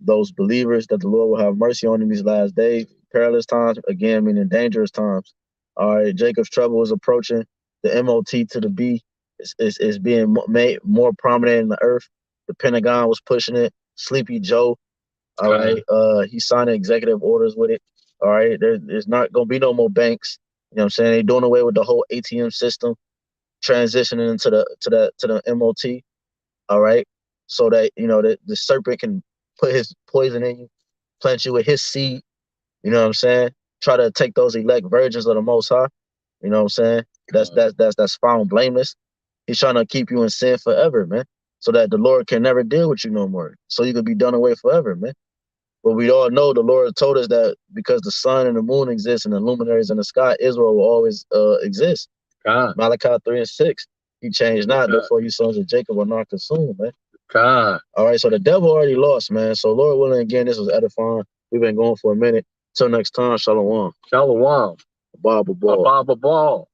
Those believers that the Lord will have mercy on in these last days, perilous times, again, meaning dangerous times. All right, Jacob's trouble is approaching. The MOT to the B is being made more prominent in the earth. The Pentagon was pushing it. Sleepy Joe, all right, he's signing executive orders with it. All right, there's not gonna be no more banks. You know what I'm saying? They're doing away with the whole ATM system, transitioning into the MOT. All right, so that the serpent can put his poison in you, plant you with his seed. You know what I'm saying? Try to take those elect virgins of the Most High. You know what I'm saying? That's found blameless. He's trying to keep you in sin forever, man, so that the Lord can never deal with you no more. So you could be done away forever, man. But we all know the Lord told us that because the sun and the moon exist and the luminaries in the sky, Israel will always exist. Malachi 3 and 6. He changed not, therefore you sons of Jacob will not consume, man. All right, so the devil already lost, man. So Lord willing, again, this was edifying. We've been going for a minute. Till next time, shalom. Shalom. Bible ball. Bible ball.